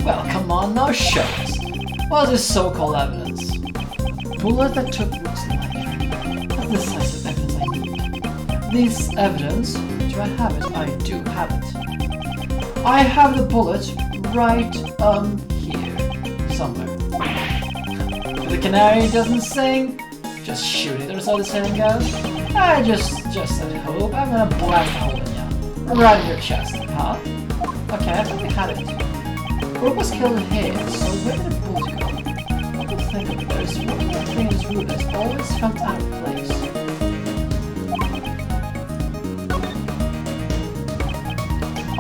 Well, come on now, show us. What is so-called evidence? Bullet that took Rook's life. That's decisive evidence I need. This evidence, do I have it? I do have it. I have the bullet right here, somewhere. If the canary doesn't sing, just shoot it, or so the saying goes. I just hope I'm gonna blank hole in ya. Right in your chest, huh? Okay, I think we had it. Rook was killed here, so where did the bullet go? What do you think of it? There's one thing in this room that's always felt out of place.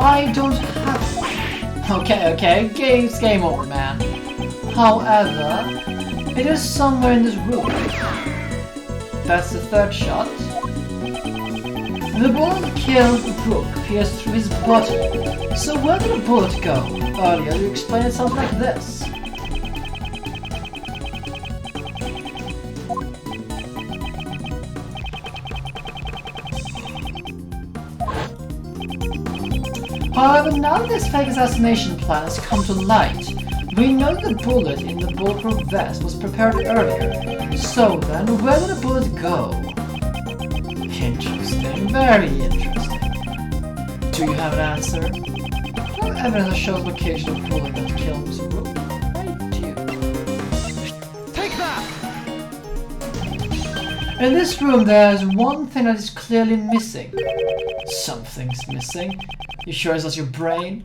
I don't have it. Okay, game over, man. However, it is somewhere in this room. That's the third shot. The bullet that killed Brooke pierced through his body. So where did the bullet go? Earlier you explained it something like this. However, now that this fake assassination plan has come to light, we know the bullet in the bulletproof vest was prepared earlier. So then, where did the bullet go? Interesting, very interesting. Do you have an answer? No evidence that shows location of the bullet that killed Mr. Brooke. I do. Take that! In this room, there's one thing that is clearly missing. Something's missing. You sure it's not your brain?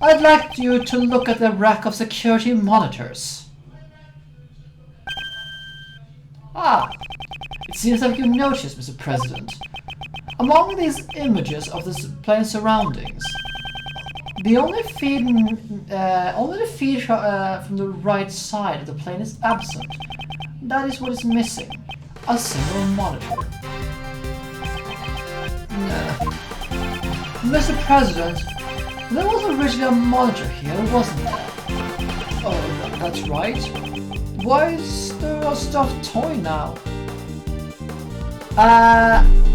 I'd like you to look at the rack of security monitors. Ah, it seems like you noticed, Mr. President. Among these images of the plane's surroundings, the only feed from the right side of the plane is absent. That is what is missing. A single monitor. Mr. President, there was originally a monitor here, wasn't there? Oh, that's right. Why is there a stuffed toy now?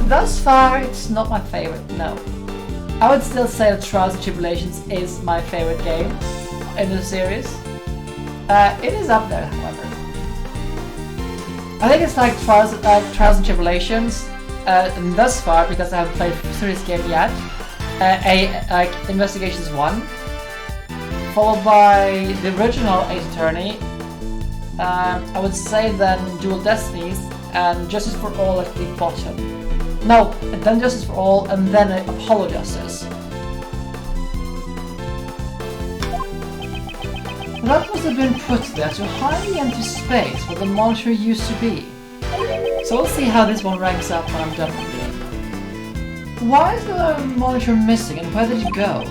Thus far, it's not my favorite, no. I would still say that Trials and Tribulations is my favorite game in the series. It is up there, however. I think it's like Trials and Tribulations, and thus far, because I haven't played the series game yet, like Investigations 1, followed by the original Ace Attorney, I would say then Dual Destinies, and Justice for All at the bottom. No, then Justice for All, and then Apollo Justice. That must have been put there to hide the empty space where the monitor used to be. So we'll see how this one ranks up when I'm done with it. Why is the monitor missing and where did it go?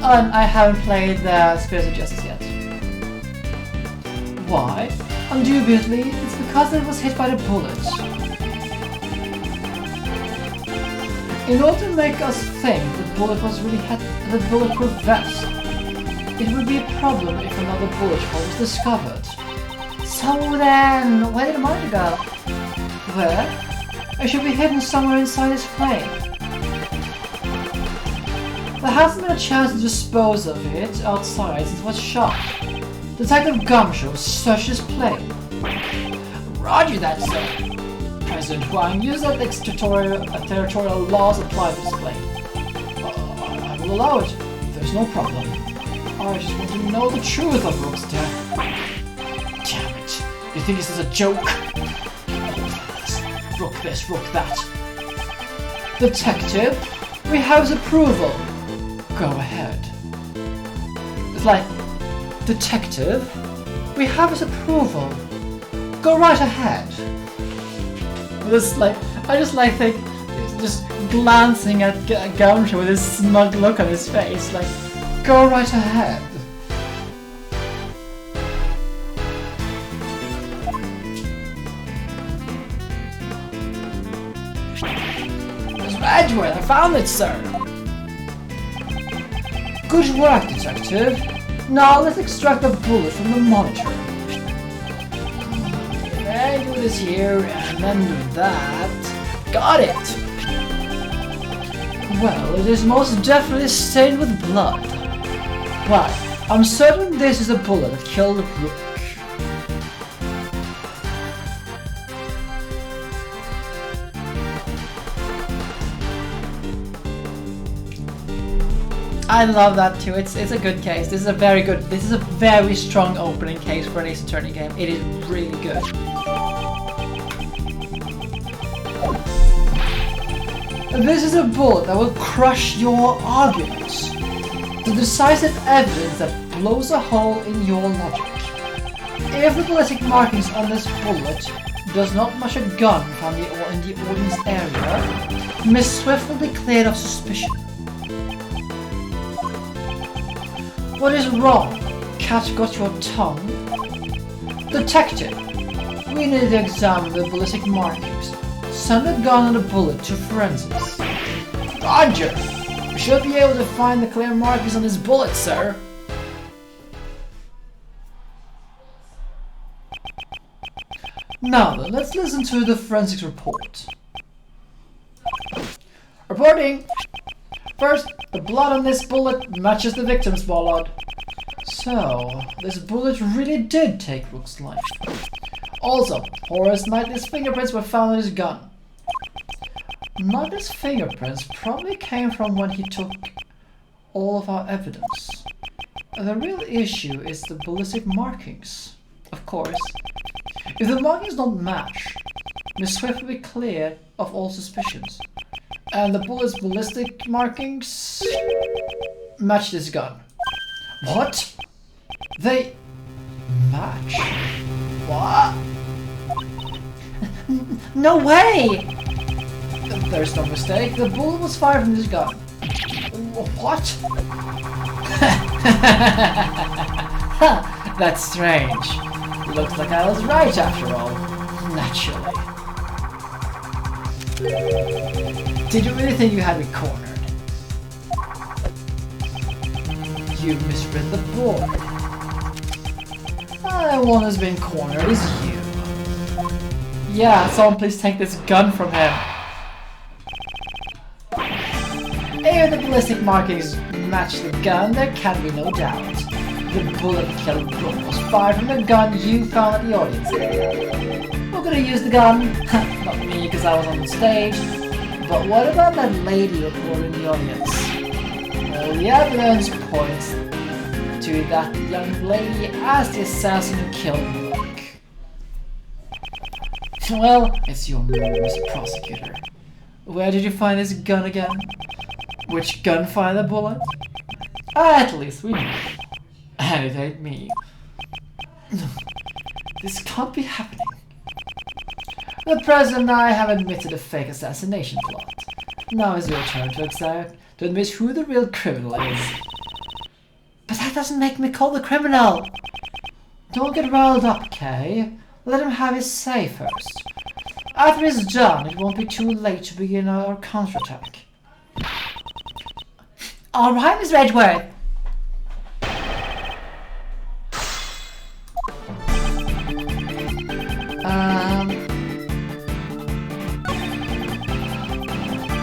Oh, and I haven't played Spirits of Justice yet. Why? Indubitably, it's because it was hit by the bullet. In order to make us think the bullet was really hit the bulletproof vest, it would be a problem if another bullet hole was discovered. So then, where did the monitor go? Where? It should be hidden somewhere inside this plane. There hasn't been a chance to dispose of it outside since it was shot. Detective Gumshoe searched his plane. Roger that, sir. President Huang used that extraterritorial laws applied to this plane. I will allow it. There's no problem. I just want to know the truth of Rook's death. Damn it. You think this is a joke? Rook this, Rook that. Detective, we have his approval. Go ahead. It's like, Detective, we have his approval. Go right ahead. I just think, just glancing at Gumshoe with his smug look on his face, like, go right ahead. Mr. Edgeworth, I found it, sir. Good work, Detective. Now let's extract the bullet from the monitor. Okay, do this here, and then do that. Got it! Well, it is most definitely stained with blood. Well, I'm certain this is the bullet that killed Rook. I love that too. It's a good case. This is a very strong opening case for an Ace Attorney game. It is really good. This is a bullet that will crush your arguments. The decisive evidence that blows a hole in your logic. If the ballistic markings on this bullet does not match a gun found in the audience area, Miss Swift will be cleared of suspicion. What is wrong? Cat got your tongue? Detective, we need to examine the ballistic markings. Send the gun and the bullet to forensics. Roger! We should be able to find the clear markings on this bullet, sir. Now then, let's listen to the forensics report. Reporting! First, the blood on this bullet matches the victim's blood. So, this bullet really did take Rook's life. Also, Horace Knightley's fingerprints were found on his gun. Knightley's fingerprints probably came from when he took all of our evidence. The real issue is the ballistic markings. Of course, if the markings don't match, Miss Swift will be cleared of all suspicions. And the bullet's ballistic markings match this gun. What? They match? What? No way! There's no mistake. The bullet was fired from this gun. What? That's strange. Looks like I was right after all. Naturally. Did you really think you had me cornered? You misread the board. The one who's been cornered is you. Yeah, someone please take this gun from him. If the ballistic markings match the gun, there can be no doubt. The bullet that killed Brooke was fired from the gun you found at the audience area. Who could have used the gun? Not me, because I was on the stage. But what about that lady reported in the audience? Well, the evidence points to that young lady as the assassin who killed Brooke. Well, it's your move, Mr. Prosecutor. Where did you find this gun again? Which gun fired the bullet? At least we know. And it ain't me. This can't be happening. The President and I have admitted a fake assassination plot. Now is your turn to admit who the real criminal is. But that doesn't make me call the criminal! Don't get riled up, Kay. Let him have his say first. After he's done, it won't be too late to begin our counterattack. Alright, Mr. Edgeworth.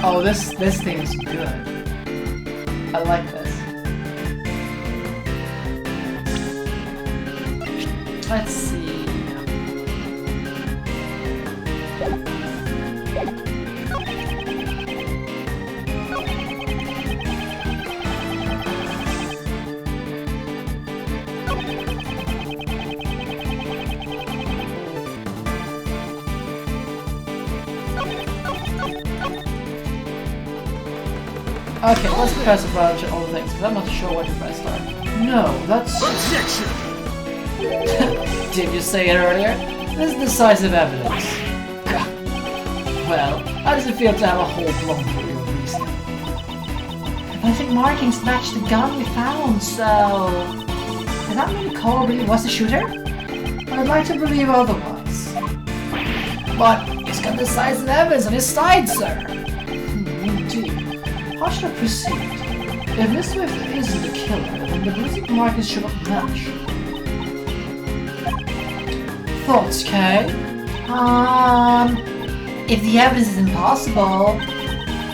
Oh, this thing is good. I like this. Let's see. Okay, let's press a bunch of all things, because I'm not sure what to press there. No, that's... Objection! Did you say it earlier? This is decisive evidence. Well, how does it feel to have a whole block for your reasoning? Authentic markings match the gun we found, so... Does that mean Cole really was the shooter? I'd like to believe otherwise. But he's got decisive evidence on his side, sir. Indeed. How should I proceed? If Miss Swift isn't the killer, then the ballistic markings should not match. Thoughts, Kay? If the evidence is impossible,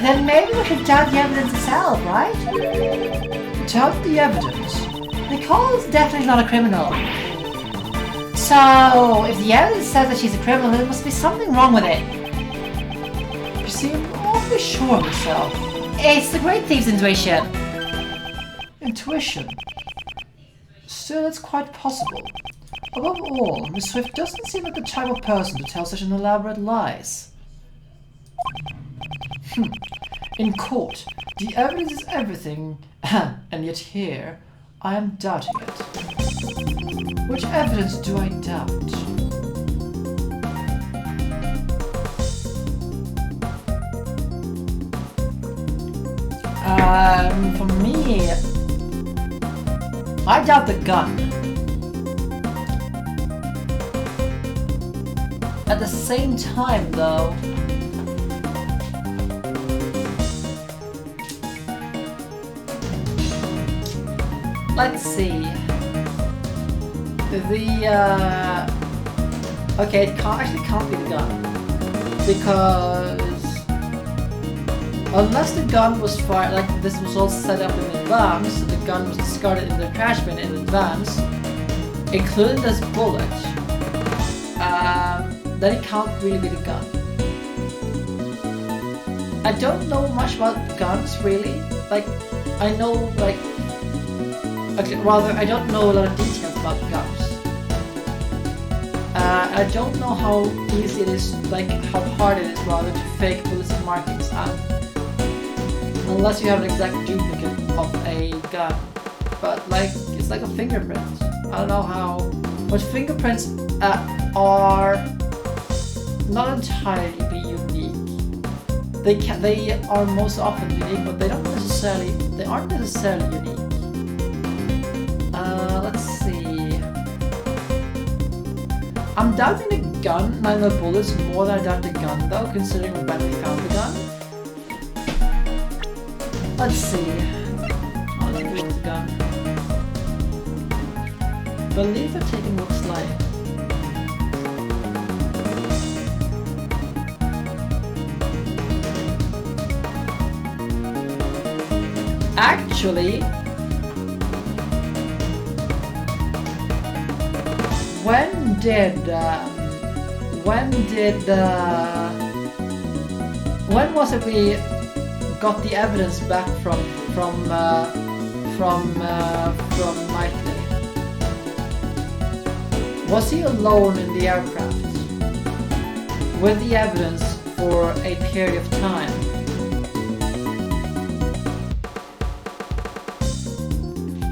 then maybe we should doubt the evidence itself, right? Doubt the evidence? Nicole's definitely not a criminal. So, if the evidence says that she's a criminal, there must be something wrong with it. You seem awfully sure of yourself. It's the great thief's intuition. Intuition? Still, it's quite possible. Above all, Miss Swift doesn't seem like the type of person to tell such an elaborate lies. In court, the evidence is everything, and yet here, I am doubting it. Which evidence do I doubt? For me, I doubt the gun. At the same time, though, let's see. Okay, it can't be the gun, because unless the gun was fired, like this was all set up in advance, so the gun was discarded in the trash bin in advance, including this bullet, then it can't really be the gun. I don't know much about guns, really. Like, I know, like... Okay, rather, I don't know a lot of details about guns. I don't know how easy it is, like, how hard it is, rather, to fake ballistic markings out. Unless you have an exact duplicate of a gun. But, like, it's like a fingerprint. I don't know how... But fingerprints are not entirely unique. They are most often unique, but they aren't necessarily unique. Let's see. I'm doubting the gun, not the bullets, more than I doubt the gun though, considering when we found the gun. Let's see. I'll leave it with the gun. Believe they're taking looks like. Actually, when was it we got the evidence back from Knightley? Was he alone in the aircraft with the evidence for a period of time?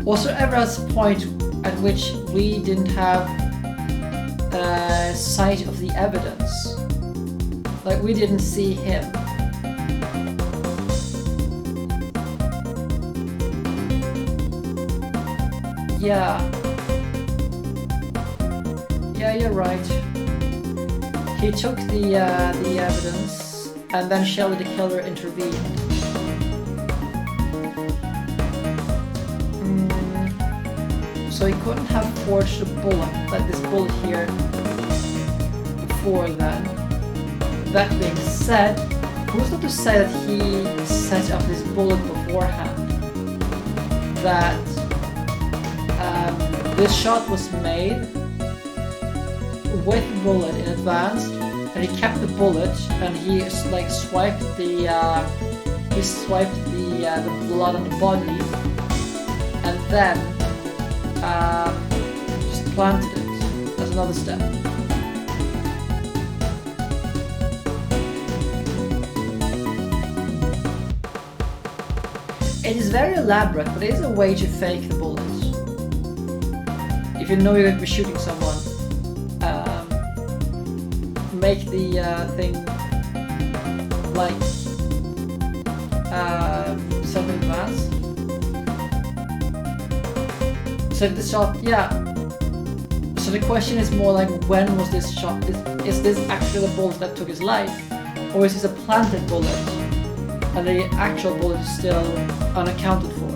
Was there ever a point at which we didn't have sight of the evidence? Like we didn't see him? Yeah, you're right. He took the evidence, and then Shelley the killer intervened. So he couldn't have forged a bullet, like this bullet here, before then. That being said, who's not to say that he set up this bullet beforehand? That this shot was made with the bullet in advance, and he kept the bullet, and he like swiped the blood on the body, and then just planted it as another step. It is very elaborate, but it is a way to fake the bullets. If you know you're going to be shooting someone, make the thing like self-advance. So the shot, yeah. So the question is more like, when was this shot? Is this actually the bullet that took his life? Or is this a planted bullet and the actual bullet is still unaccounted for?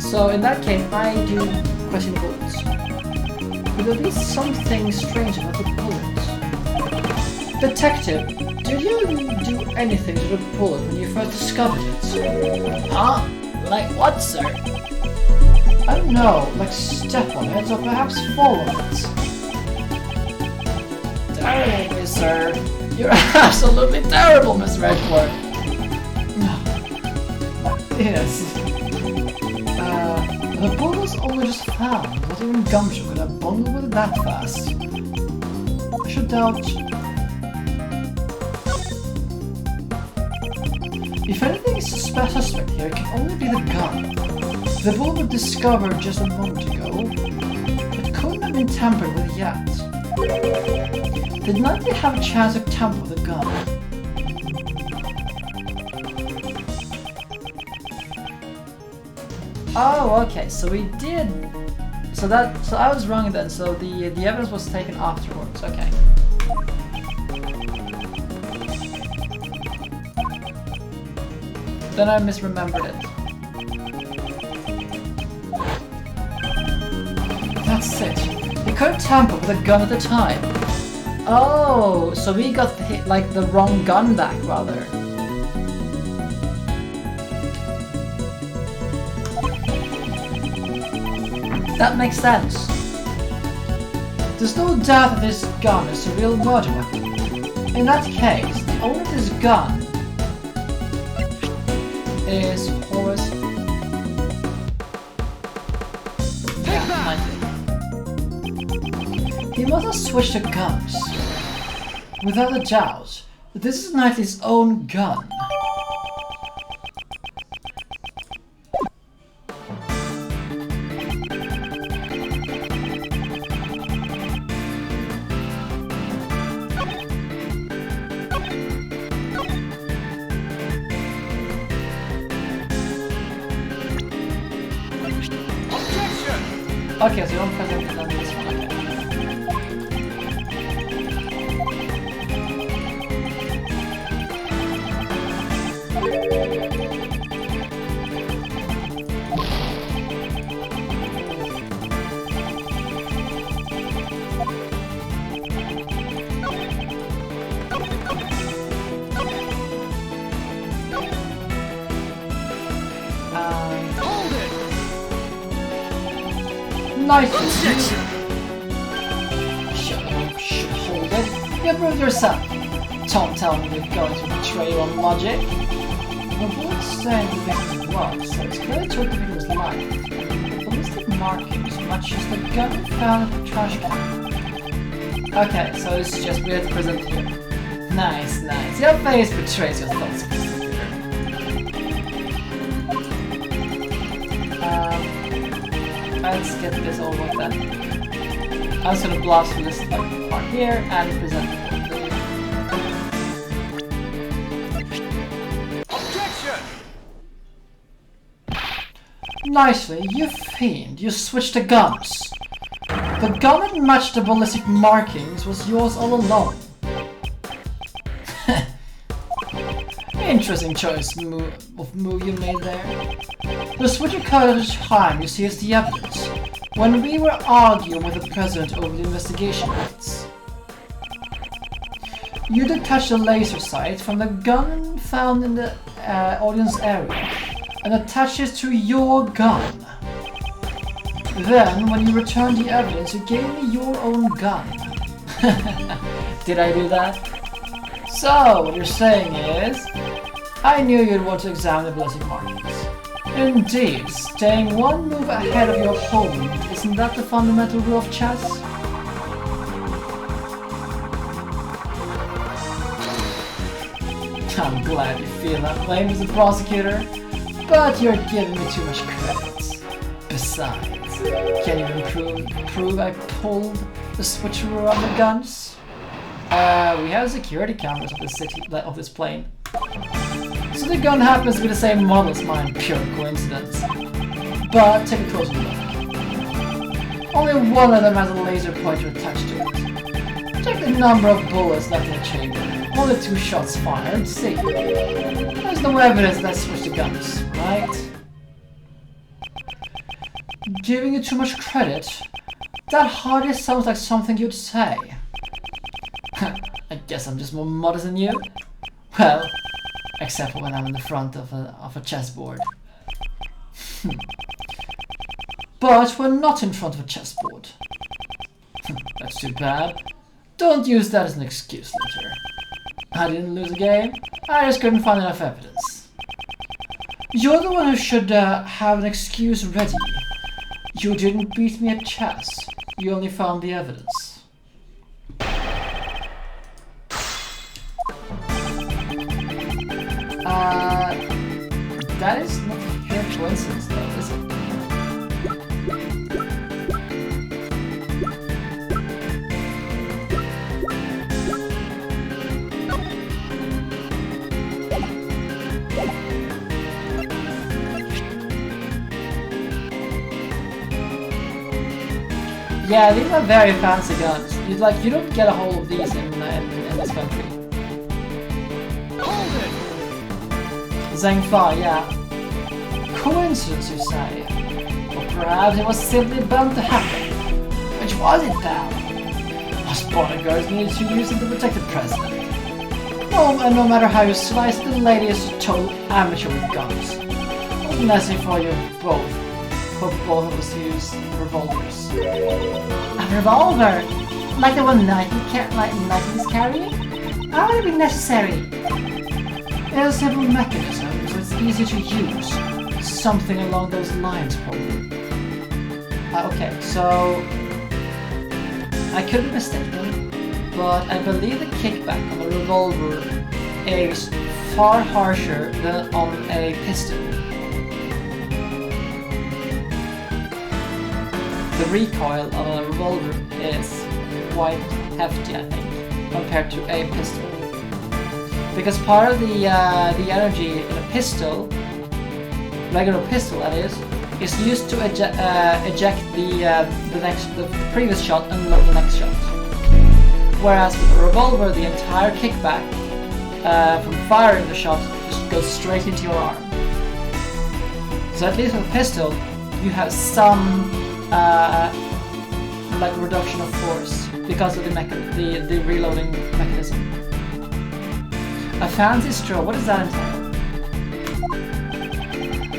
So in that case, I do question the bullets. Could there be something strange about the bullets? Detective, did you do anything to the bullet when you first discovered it? Huh? Like what, sir? I don't know, like step on it or perhaps fall on it. Terrible, sir. You're absolutely terrible, Mr. Edgeworth. Yes. The bullet was only just found. Not even Gumshoe could have bundled with it that fast. I should doubt. If anything is suspect here, it can only be the gun. The bullet was discovered just a moment ago. It couldn't have been tampered with yet. Did Knightley have a chance to tamper with the gun? Oh, okay. So we did. So I was wrong then. So the evidence was taken afterwards. Okay. Then I misremembered it. That's it. He couldn't tamper with a gun at the time. Oh, so we got the wrong gun back, rather. That makes sense. There's no doubt that this gun is a real murder weapon. In that case, the owner of this gun is Horace. He must have switched to guns. Without a doubt, this is Knightley's own gun. Okay, so you don't press anything on this one. Nicely, should hold it. You proved yourself. Don't tell me you're going to betray your own logic. The bullet stained the victim's blood, so it's clearly took the victim's life. The ballistic markings match just the gun found in the trash can. Okay, so this is just weird to present here. Nice, nice. Your face betrays your thoughts. Let's get this over with then. I'm just gonna blast through this part here and present it. Objection! Nicely, you fiend. You switched the guns. The gun that matched the ballistic markings was yours all along. Interesting choice of move you made there. The switch occurred at a time you seized the evidence, when we were arguing with the president over the investigation acts. You detached the laser sight from the gun found in the audience area and attached it to your gun. Then, when you returned the evidence, you gave me your own gun. Did I do that? So, what you're saying is, I knew you'd want to examine the ballistic markings. Indeed, staying one move ahead of your opponent, isn't that the fundamental rule of chess? I'm glad you feel that way, Mr. Prosecutor, but you're giving me too much credit. Besides, can you prove I pulled the switcheroo on the guns? We have security cameras of this plane. So the gun happens to be the same model as mine, pure coincidence. But take a closer look. Only one of them has a laser pointer attached to it. Check the number of bullets left in the chamber. Only 2 shots fired, see. There's no evidence that I switched the guns, right? Giving you too much credit? That hardly sounds like something you'd say. I guess I'm just more modest than you. Well, except for when I'm in the front of a chessboard. But we're not in front of a chessboard. That's too bad. Don't use that as an excuse later. I didn't lose a game, I just couldn't find enough evidence. You're the one who should have an excuse ready. You didn't beat me at chess, you only found the evidence. That is not a pure coincidence though, is it? Yeah, these are very fancy guns. You don't get a hold of these in this country. Hold it! Zhengfa, yeah. Coincidence, you say? Or perhaps it was simply bound to happen. Which was it, pal? Us bodyguards needed to use it to protect the president. Oh, and no matter how you slice, the lady is a total amateur with guns. It was necessary for both of us to use revolvers. A revolver? Like the one Nike is carrying? How would it be necessary? It has a simple mechanism, so it's easy to use. Something along those lines, probably. Okay, so I could be mistaken, but I believe the kickback on a revolver is far harsher than on a pistol. The recoil of a revolver is quite hefty, I think, compared to a pistol. Because part of the energy in a pistol, regular pistol that is used to eject the previous shot and load the next shot. Whereas with a revolver, the entire kickback from firing the shot just goes straight into your arm. So at least with a pistol, you have some reduction of force because of the reloading mechanism. A fancy straw, what does that entail?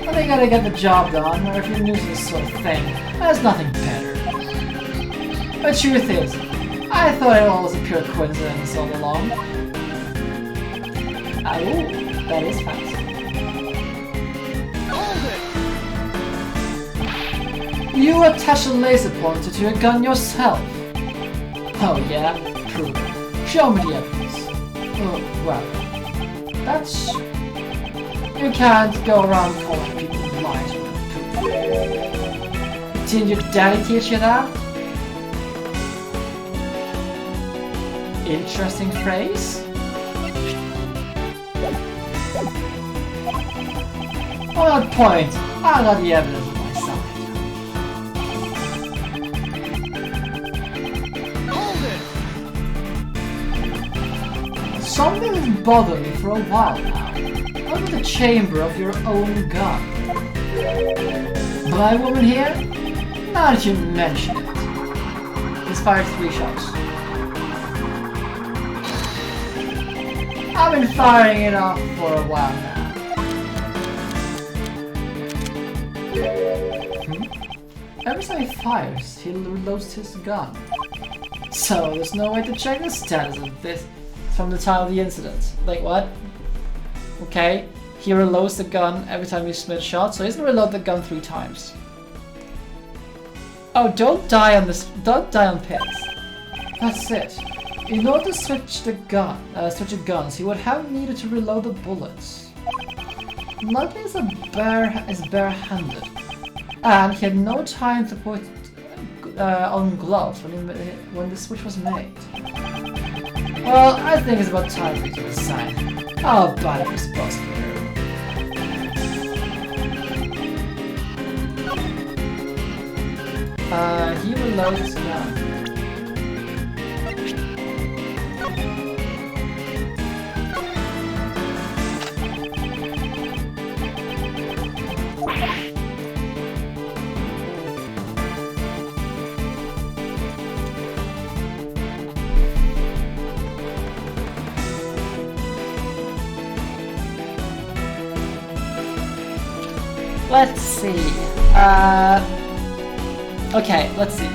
Well, you gotta get the job done, or if you're new to this sort of thing, I There's nothing better. The truth is, I thought it all was a pure coincidence all along. Ooh, that is fast. Hold it! You attach a laser pointer to your gun yourself. Oh yeah? Prove it. Show me the evidence. Oh, well. That's... You can't go around calling people lies with proof. Didn't your daddy teach you that? Interesting phrase? On that point, I got the evidence on my side. Hold it! Something has bothered me for a while now. Under the chamber of your own gun. Blind woman here? Now that you mention it. He's fired 3 shots. I've been firing it off for a while now. Every time he fires, he reloads his gun. So there's no way to check the status of this from the time of the incident. Like what? Okay, he reloads the gun every time you submit a shot, so he's gonna reload the gun 3 times. Oh, don't die on this. Don't die on pits. That's it. In order to switch the guns, he would have needed to reload the bullets. Luckily, is barehanded, and he had no time to put on gloves when the switch was made. Well, I think it's about time for you to decide how bad you're supposed to be. He reloads his gun. Let's see. Okay, let's see.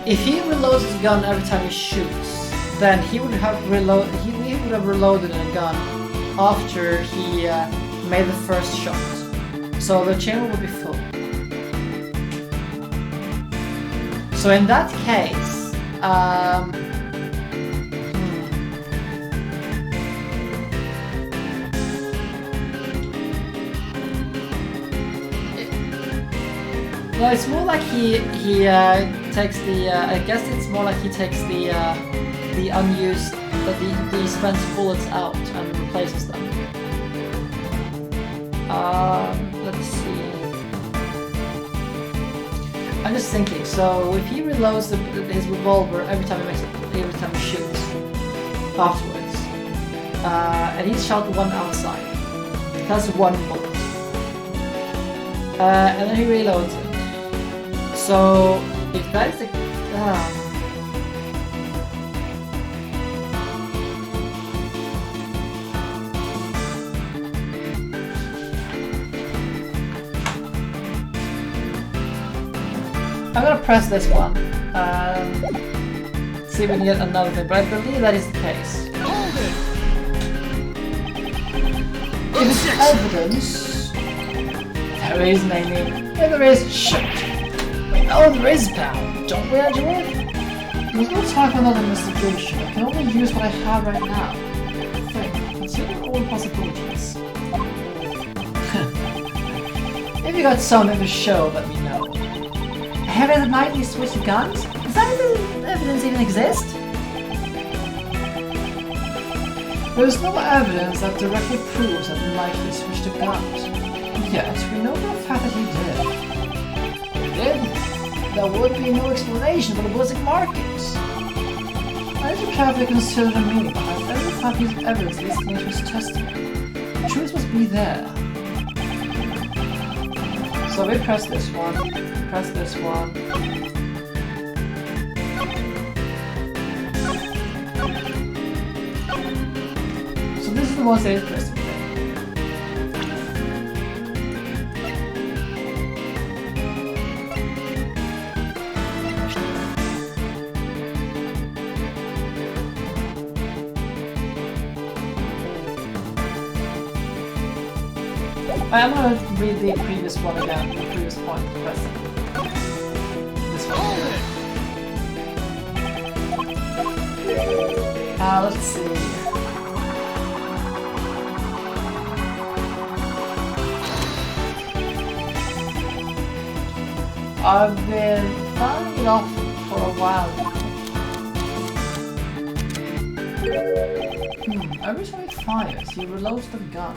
If he reloads his gun every time he shoots, then he would have reloaded a gun after he made the first shot. So the chamber would be full. So in that case, no, it's more like he takes the. I guess it's more like he takes the unused, the spent bullets out and replaces them. Let's see. I'm just thinking. So if he reloads his revolver every time he shoots afterwards, and he's shot 1 outside, that's 1 bullet, and then he reloads it. So, if that is the... I'm gonna press this one. See if we can get another thing, but I believe that is the case. If it's evidence... There is, namely. If there is, shit. Oh, there is, pal. Don't we, Edgeworth? There's no time for another investigation. I can only use what I have right now. Consider all possibilities. If you got something to show, let me know. Evidence that might be switched guns? Does that evidence even exist? There's no evidence that directly proves that Mikey switched the guns. Yet, we know for a fact that he did. If he did, there would be no explanation for the ballistic markings. I need to carefully consider the meaning behind every time his evidence listening to his testimony. The truth must be there. So we press this one, press this one. So this is the one that is pressed. I'm gonna read the previous one again, the previous point. This one. Let's see. I've been firing it off for a while. Every time he fires, he reloads the gun.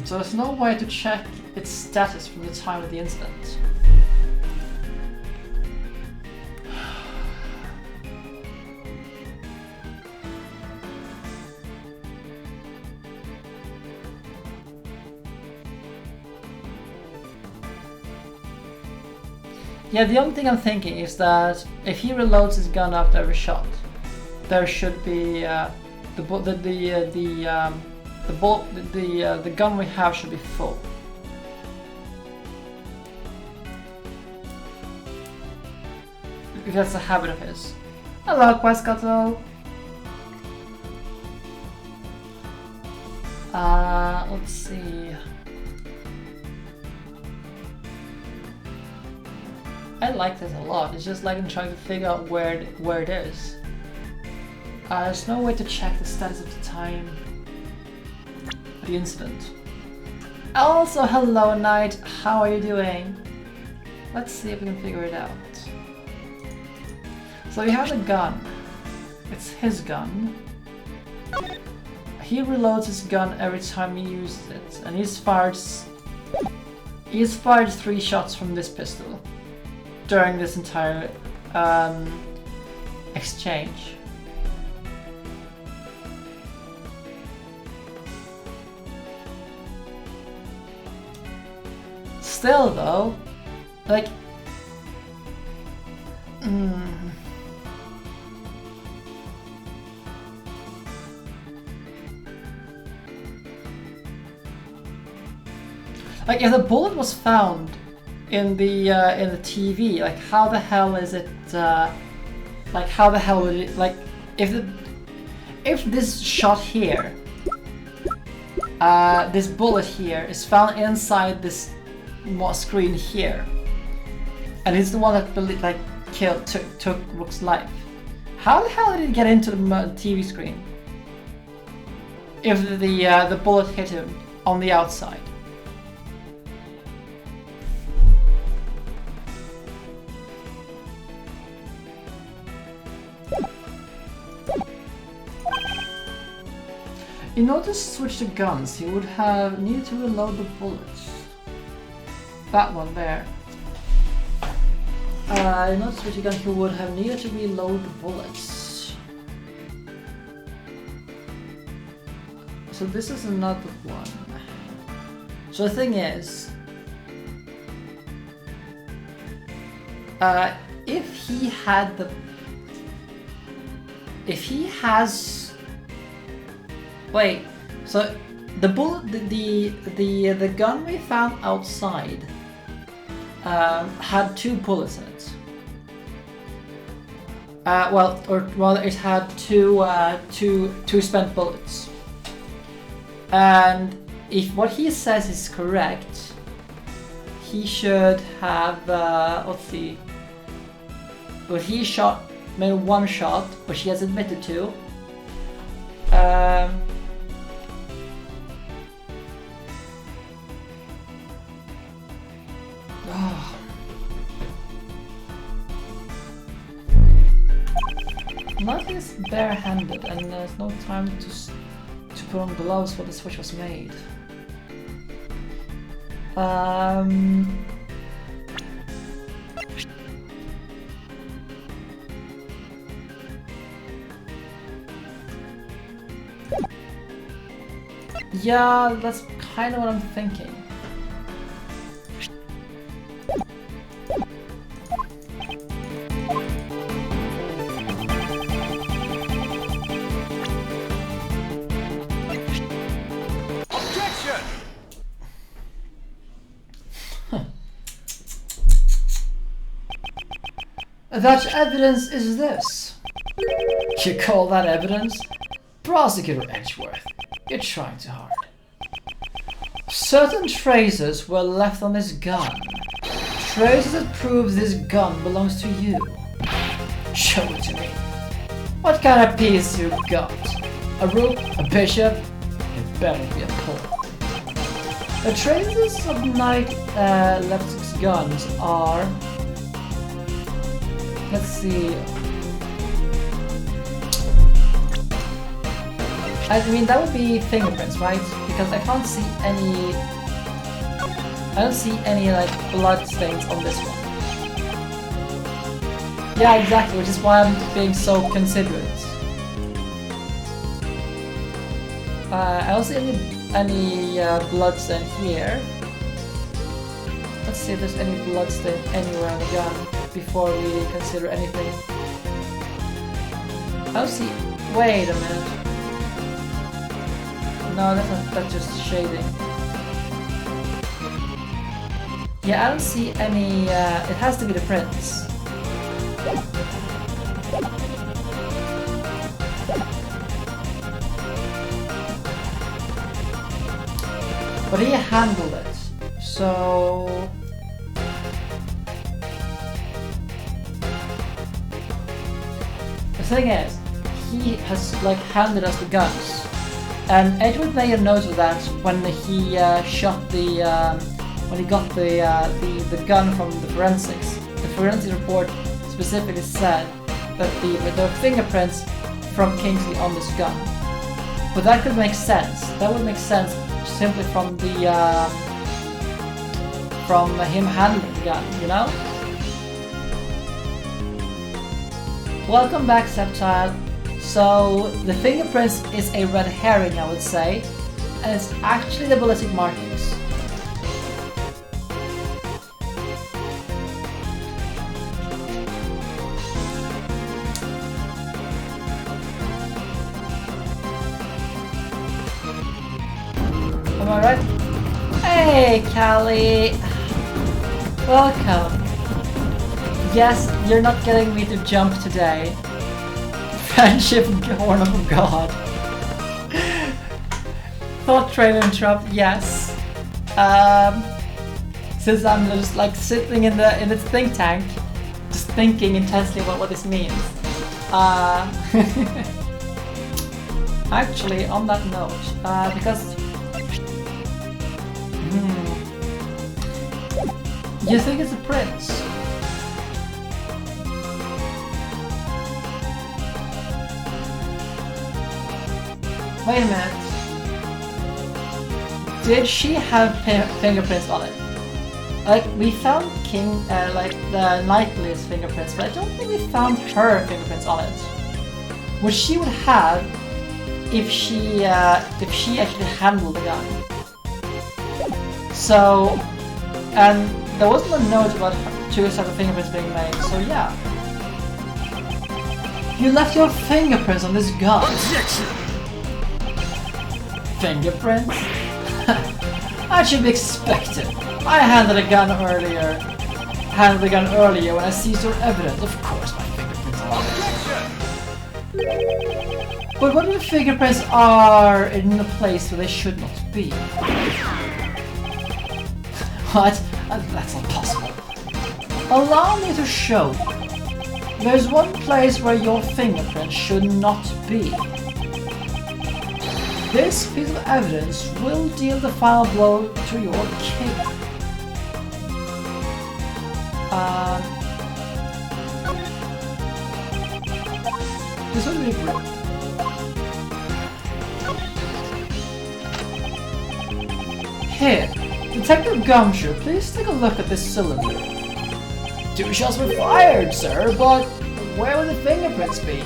So there's no way to check its status from the time of the incident. Yeah, the only thing I'm thinking is that if he reloads his gun after every shot, there should be the gun we have should be full. If that's a habit of his. Hello, Questcotto. Let's see. I like this a lot. It's just like I'm trying to figure out where it is. There's no way to check the status of the time of the incident. Also, hello, Knight. How are you doing? Let's see if we can figure it out. So we have the gun. It's his gun. He reloads his gun every time he uses it, and he's fired 3 shots from this pistol during this entire exchange. Still though, like, like if the bullet was found in the TV, like how the hell is it? Like how the hell would it? Like if this shot here, this bullet here is found inside this screen here, and it's the one that like took Rook's life. How the hell did it get into the TV screen? If the bullet hit him on the outside. In order to switch to guns, he would have needed to reload the bullets. That one there. In order to switch to gun, he would have needed to reload the bullets. So this is another one. So the thing is, if he has. Wait, so the bullet, the gun we found outside had 2 bullets in it. Well, or rather, it had two spent bullets. And if what he says is correct, he should have. Let's see. But he made 1 shot, which he has admitted to. Not is barehanded, and there's no time to put on gloves when the switch was made. Yeah, that's kind of what I'm thinking. That evidence is this. You call that evidence? Prosecutor Edgeworth, you're trying too hard. Certain traces were left on this gun. Traces that prove this gun belongs to you. Show it to me. What kind of piece you got? A rook? A bishop? It better be a pawn. The traces of Knight Leptic's guns are... Let's see... I mean, that would be fingerprints, right? Because I can't see any... I don't see any, like, blood stains on this one. Yeah, exactly, which is why I'm being so considerate. I don't see any blood stain here. Let's see if there's any blood stain anywhere on the gun before we consider anything. I don't see... Wait a minute. No, that's not, that's just shading. Yeah, I don't see any, it has to be the prints. But he handled it, so... The thing is, he has, like, handed us the guns. And Edgeworth may have noticed that when he shot the... when he got the gun from the forensics. The forensics report specifically said that there were fingerprints from Kingsley on this gun. But that could make sense. That would make sense simply from the from him handling the gun, you know? Welcome back, Septile. So the fingerprints is a red herring, I would say, and it's actually the ballistic markings. Am I right? Hey, Callie! Welcome. Yes, you're not getting me to jump today. Friendship Horn of God. Thought train interrupt, yes. Since I'm just like sitting in the think tank, just thinking intensely about what this means. Actually, on that note, because you think it's a prince? Wait a minute. Did she have fingerprints on it? Like, we found like the Knightley's fingerprints, but I don't think we found her fingerprints on it. Which she would have if she actually handled the gun. So, and there wasn't a note about two sets of fingerprints being made, so yeah. You left your fingerprints on this gun. Objection! Fingerprints? That should be expected. I handled the gun earlier when I seized your evidence. Of course my fingerprints are on it. But what if the fingerprints are in a place where they should not be? What? That's not possible. Allow me to show you. There's one place where your fingerprint should not be. This piece of evidence will deal the final blow to your case. This would be great. Here, Detective Gumshoe, please take a look at this cylinder. 2 shots were fired, sir, but where would the fingerprints be?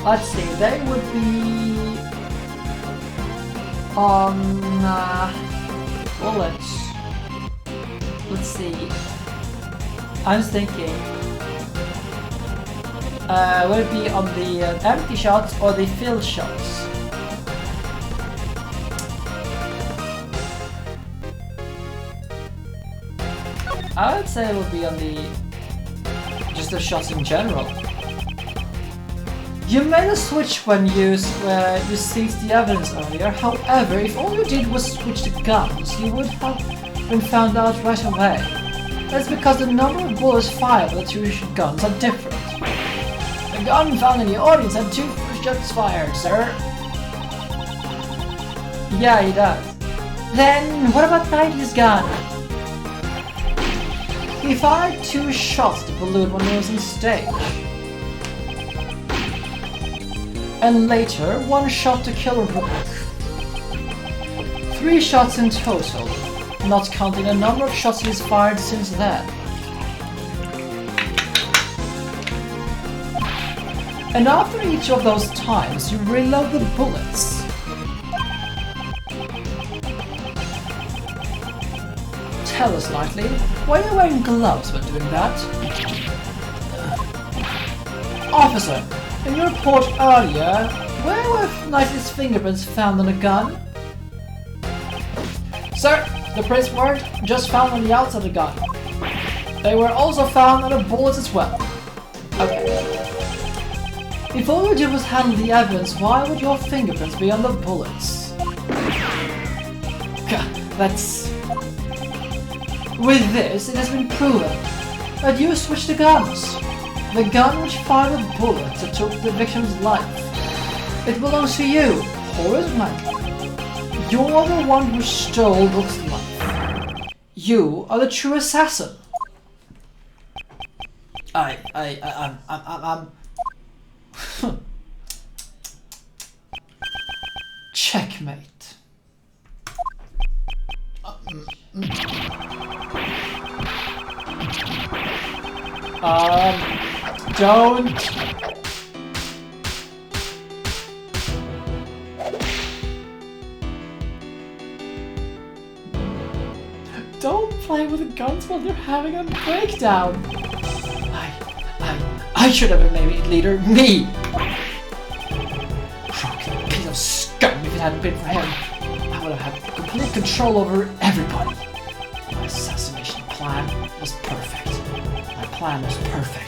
Let's see, they would be on bullets. Let's see. I was thinking, would it be on the empty shots or the filled shots? I would say it would be on the just the shots in general. You made a switch when you seized the evidence earlier. However, if all you did was switch the guns, you would have been found out right away. That's because the number of bullets fired by the two guns are different. The gun found in the audience had 2 shots fired, sir. Yeah, he does. Then, what about Knightley's gun? He fired 2 shots at the balloon when he was on stage. And later, 1 shot to kill Rook. 3 shots in total, not counting the number of shots he's fired since then. And after each of those times, you reload the bullets. Tell us, Knightley, why are you wearing gloves when doing that? Officer, in your report earlier, where were Knightley's fingerprints found on a gun? Sir, the prints weren't just found on the outside of the gun. They were also found on the bullets as well. Okay. If all you did was handle the evidence, why would your fingerprints be on the bullets? That's... With this, it has been proven that you switched the guns. The gun which fired the bullet that took the victim's life. It belongs to you, Horace Knightley. You're the one who stole Rook's life. You are the true assassin. I'm... Checkmate. Don't. Don't play with the guns while you're having a breakdown. I should have been maybe leader. Me! Crook, piece of scum. If it hadn't been for him, I would have had complete control over everybody. My assassination plan was perfect. My plan was perfect.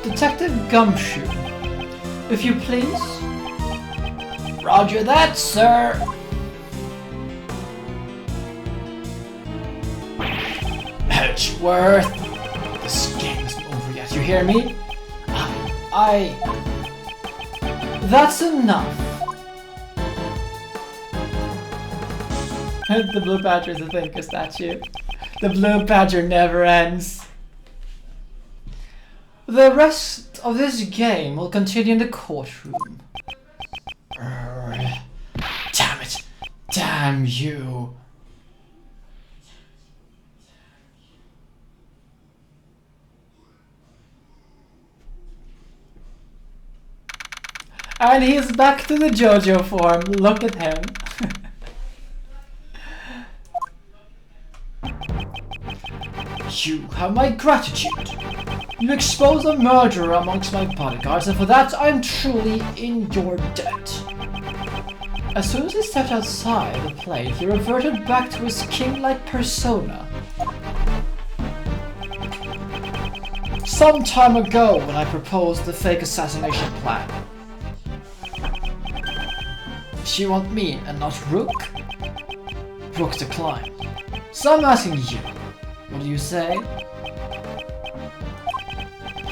Detective Gumshoe, if you please. Roger that, sir. Edgeworth, this game isn't over yet. You hear me? That's enough. The blue badger is a thinker statue. The blue badger never ends. The rest of this game will continue in the courtroom. Damn it! Damn you! And he's back to the JoJo form. Look at him. You have my gratitude. You exposed a murderer amongst my bodyguards, and for that I'm truly in your debt. As soon as he stepped outside the plane, he reverted back to his king-like persona. Some time ago, when I proposed the fake assassination plan. She want me and not Rook? Rook declined. So I'm asking you, what do you say?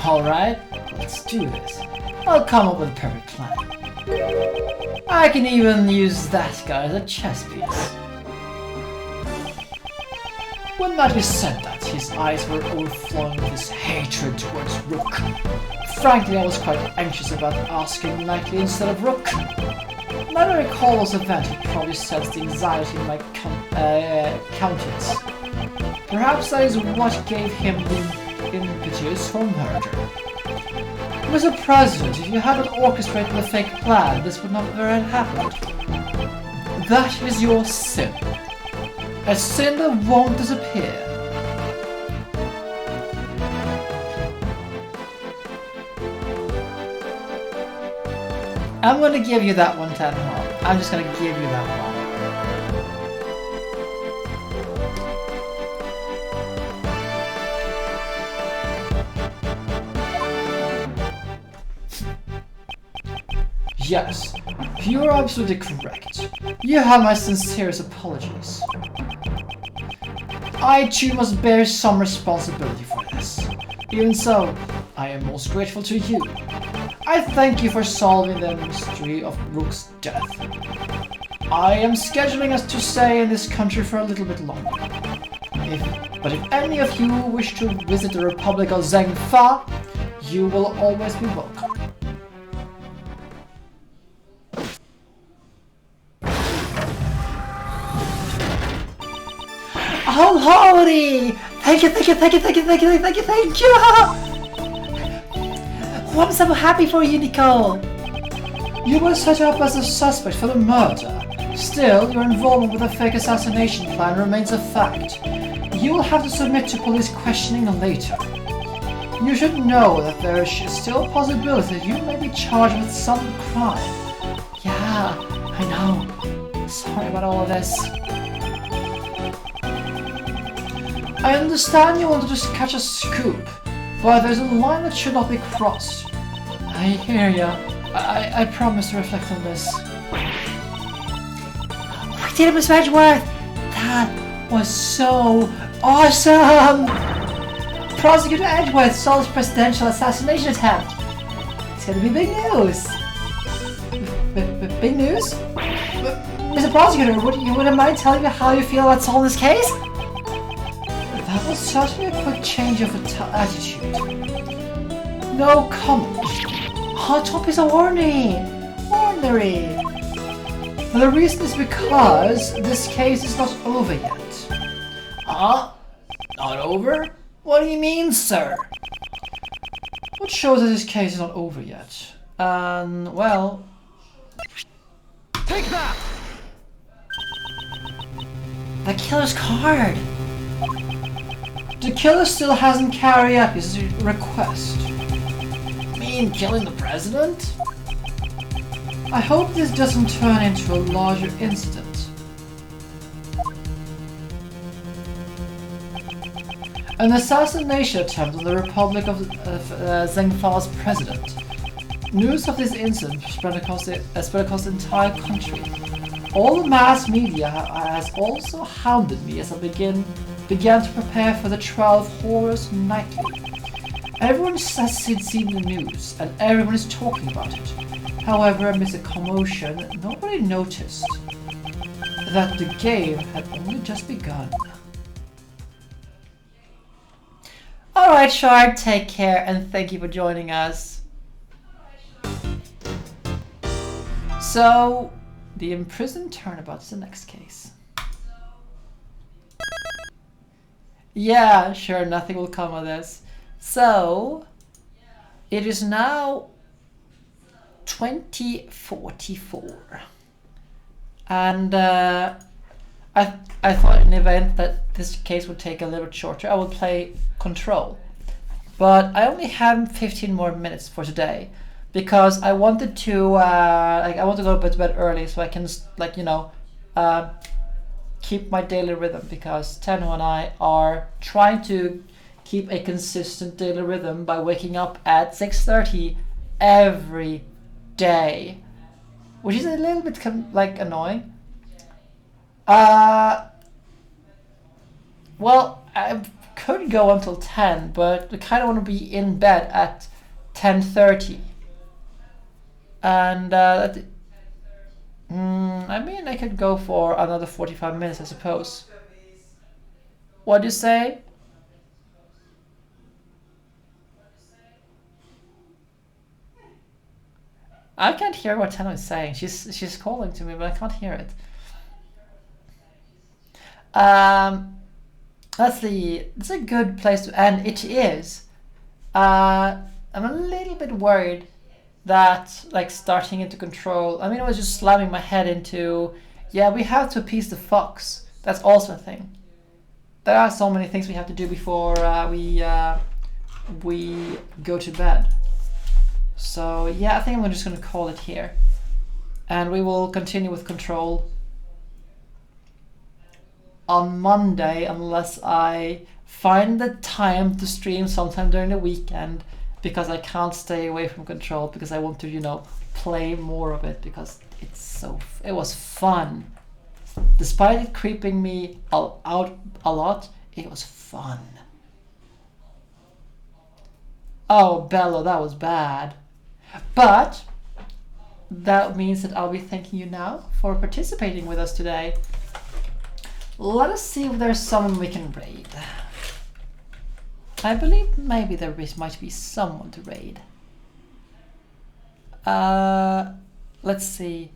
Alright, let's do this. I'll come up with a perfect plan. I can even use that guy as a chess piece. When Matthew said that, his eyes were overflowing with his hatred towards Rook. Frankly, I was quite anxious about asking Knightley instead of Rook. Now that I recall this event, he probably sensed the anxiety in my countenance. Perhaps that is what gave him the impetus for murder. Mr. President, if you hadn't orchestrated the fake plan, this would not have happened. That is your sin. A sin that won't disappear. I'm gonna give you that one, Tenhorn. I'm just gonna give you that one. Yes, you're absolutely correct. You have my sincerest apologies. I too must bear some responsibility for this. Even so, I am most grateful to you. I thank you for solving the mystery of Rook's death. I am scheduling us to stay in this country for a little bit longer. But if any of you wish to visit the Republic of Zhengfa, you will always be welcome. Oh, Lordy! Thank you! Oh, I'm so happy for you, Nicole! You were set up as a suspect for the murder. Still, your involvement with the fake assassination plan remains a fact. You will have to submit to police questioning later. You should know that there is still a possibility that you may be charged with some crime. Yeah, I know. Sorry about all of this. I understand you want to just catch a scoop, but there's a line that should not be crossed. I hear ya. I promise to reflect on this. We did it, Miss Edgeworth! That was so awesome! Prosecutor Edgeworth solves presidential assassination attempt. It's gonna be big news. Big news? Mr. Prosecutor, wouldn't mind telling me how you feel about solving this case? That was certainly a quick change of attitude. No comment. Oh, don't be so ordinary. The reason is because this case is not over yet. Not over? What do you mean, sir? What shows that this case is not over yet? Well... Take that! The killer's card! The killer still hasn't carried out his request. You mean killing the president? I hope this doesn't turn into a larger incident. An assassination attempt on the Republic of Zhengfa's president. News of this incident spread across the entire country. All the mass media has also hounded me as I began to prepare for the trial of Horus nightly. Everyone has seen the news, and everyone is talking about it. However, amidst the commotion, nobody noticed that the game had only just begun. Alright, Shard, take care, and thank you for joining us. So, the imprisoned Turnabout is the next case. Yeah, sure, nothing will come of this. So, it is now 2044. And I thought in the event that this case would take a little bit shorter, I would play Control. But I only have 15 more minutes for today because I wanted to I want to go to bed early so I can keep my daily rhythm, because Tenho and I are trying to keep a consistent daily rhythm by waking up at 6:30 every day, which is a little bit annoying. Well, I could go until 10, but I kind of want to be in bed at 10:30, and I mean, I could go for another 45 minutes, I suppose. What do you say? I can't hear what Tenno is saying. She's calling to me, but I can't hear it. Let's see. It's a good place to end. It is. I'm a little bit worried that, starting into Control, I mean, I was just slamming my head into, yeah, we have to appease the fox. That's also a thing. There are so many things we have to do before we go to bed. So yeah, I think I'm just gonna call it here. And we will continue with Control on Monday unless I find the time to stream sometime during the weekend, because I can't stay away from Control because I want to, you know, play more of it because it was fun. Despite it creeping me out a lot, it was fun. Oh, Bello, that was bad. But that means that I'll be thanking you now for participating with us today. Let us see if there's someone we can raid. I believe maybe there might be someone to raid. Let's see.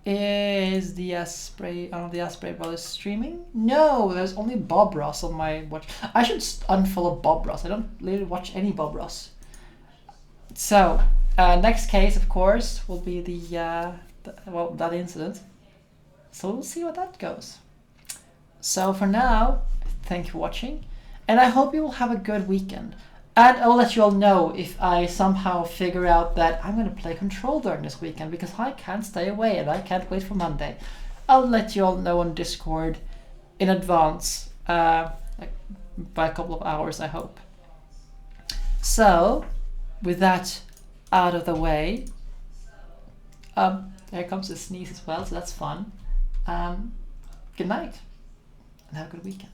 Is the Asprey brothers streaming? No, there's only Bob Ross on my watch. I should unfollow Bob Ross. I don't really watch any Bob Ross. So next case, of course, will be that incident. So we'll see how that goes. So for now, thank you for watching, and I hope you will have a good weekend. And I'll let you all know if I somehow figure out that I'm going to play Control during this weekend, because I can't stay away and I can't wait for Monday. I'll let you all know on Discord in advance, like by a couple of hours, I hope. So, with that out of the way, there comes a sneeze as well, so that's fun. Good night, and have a good weekend.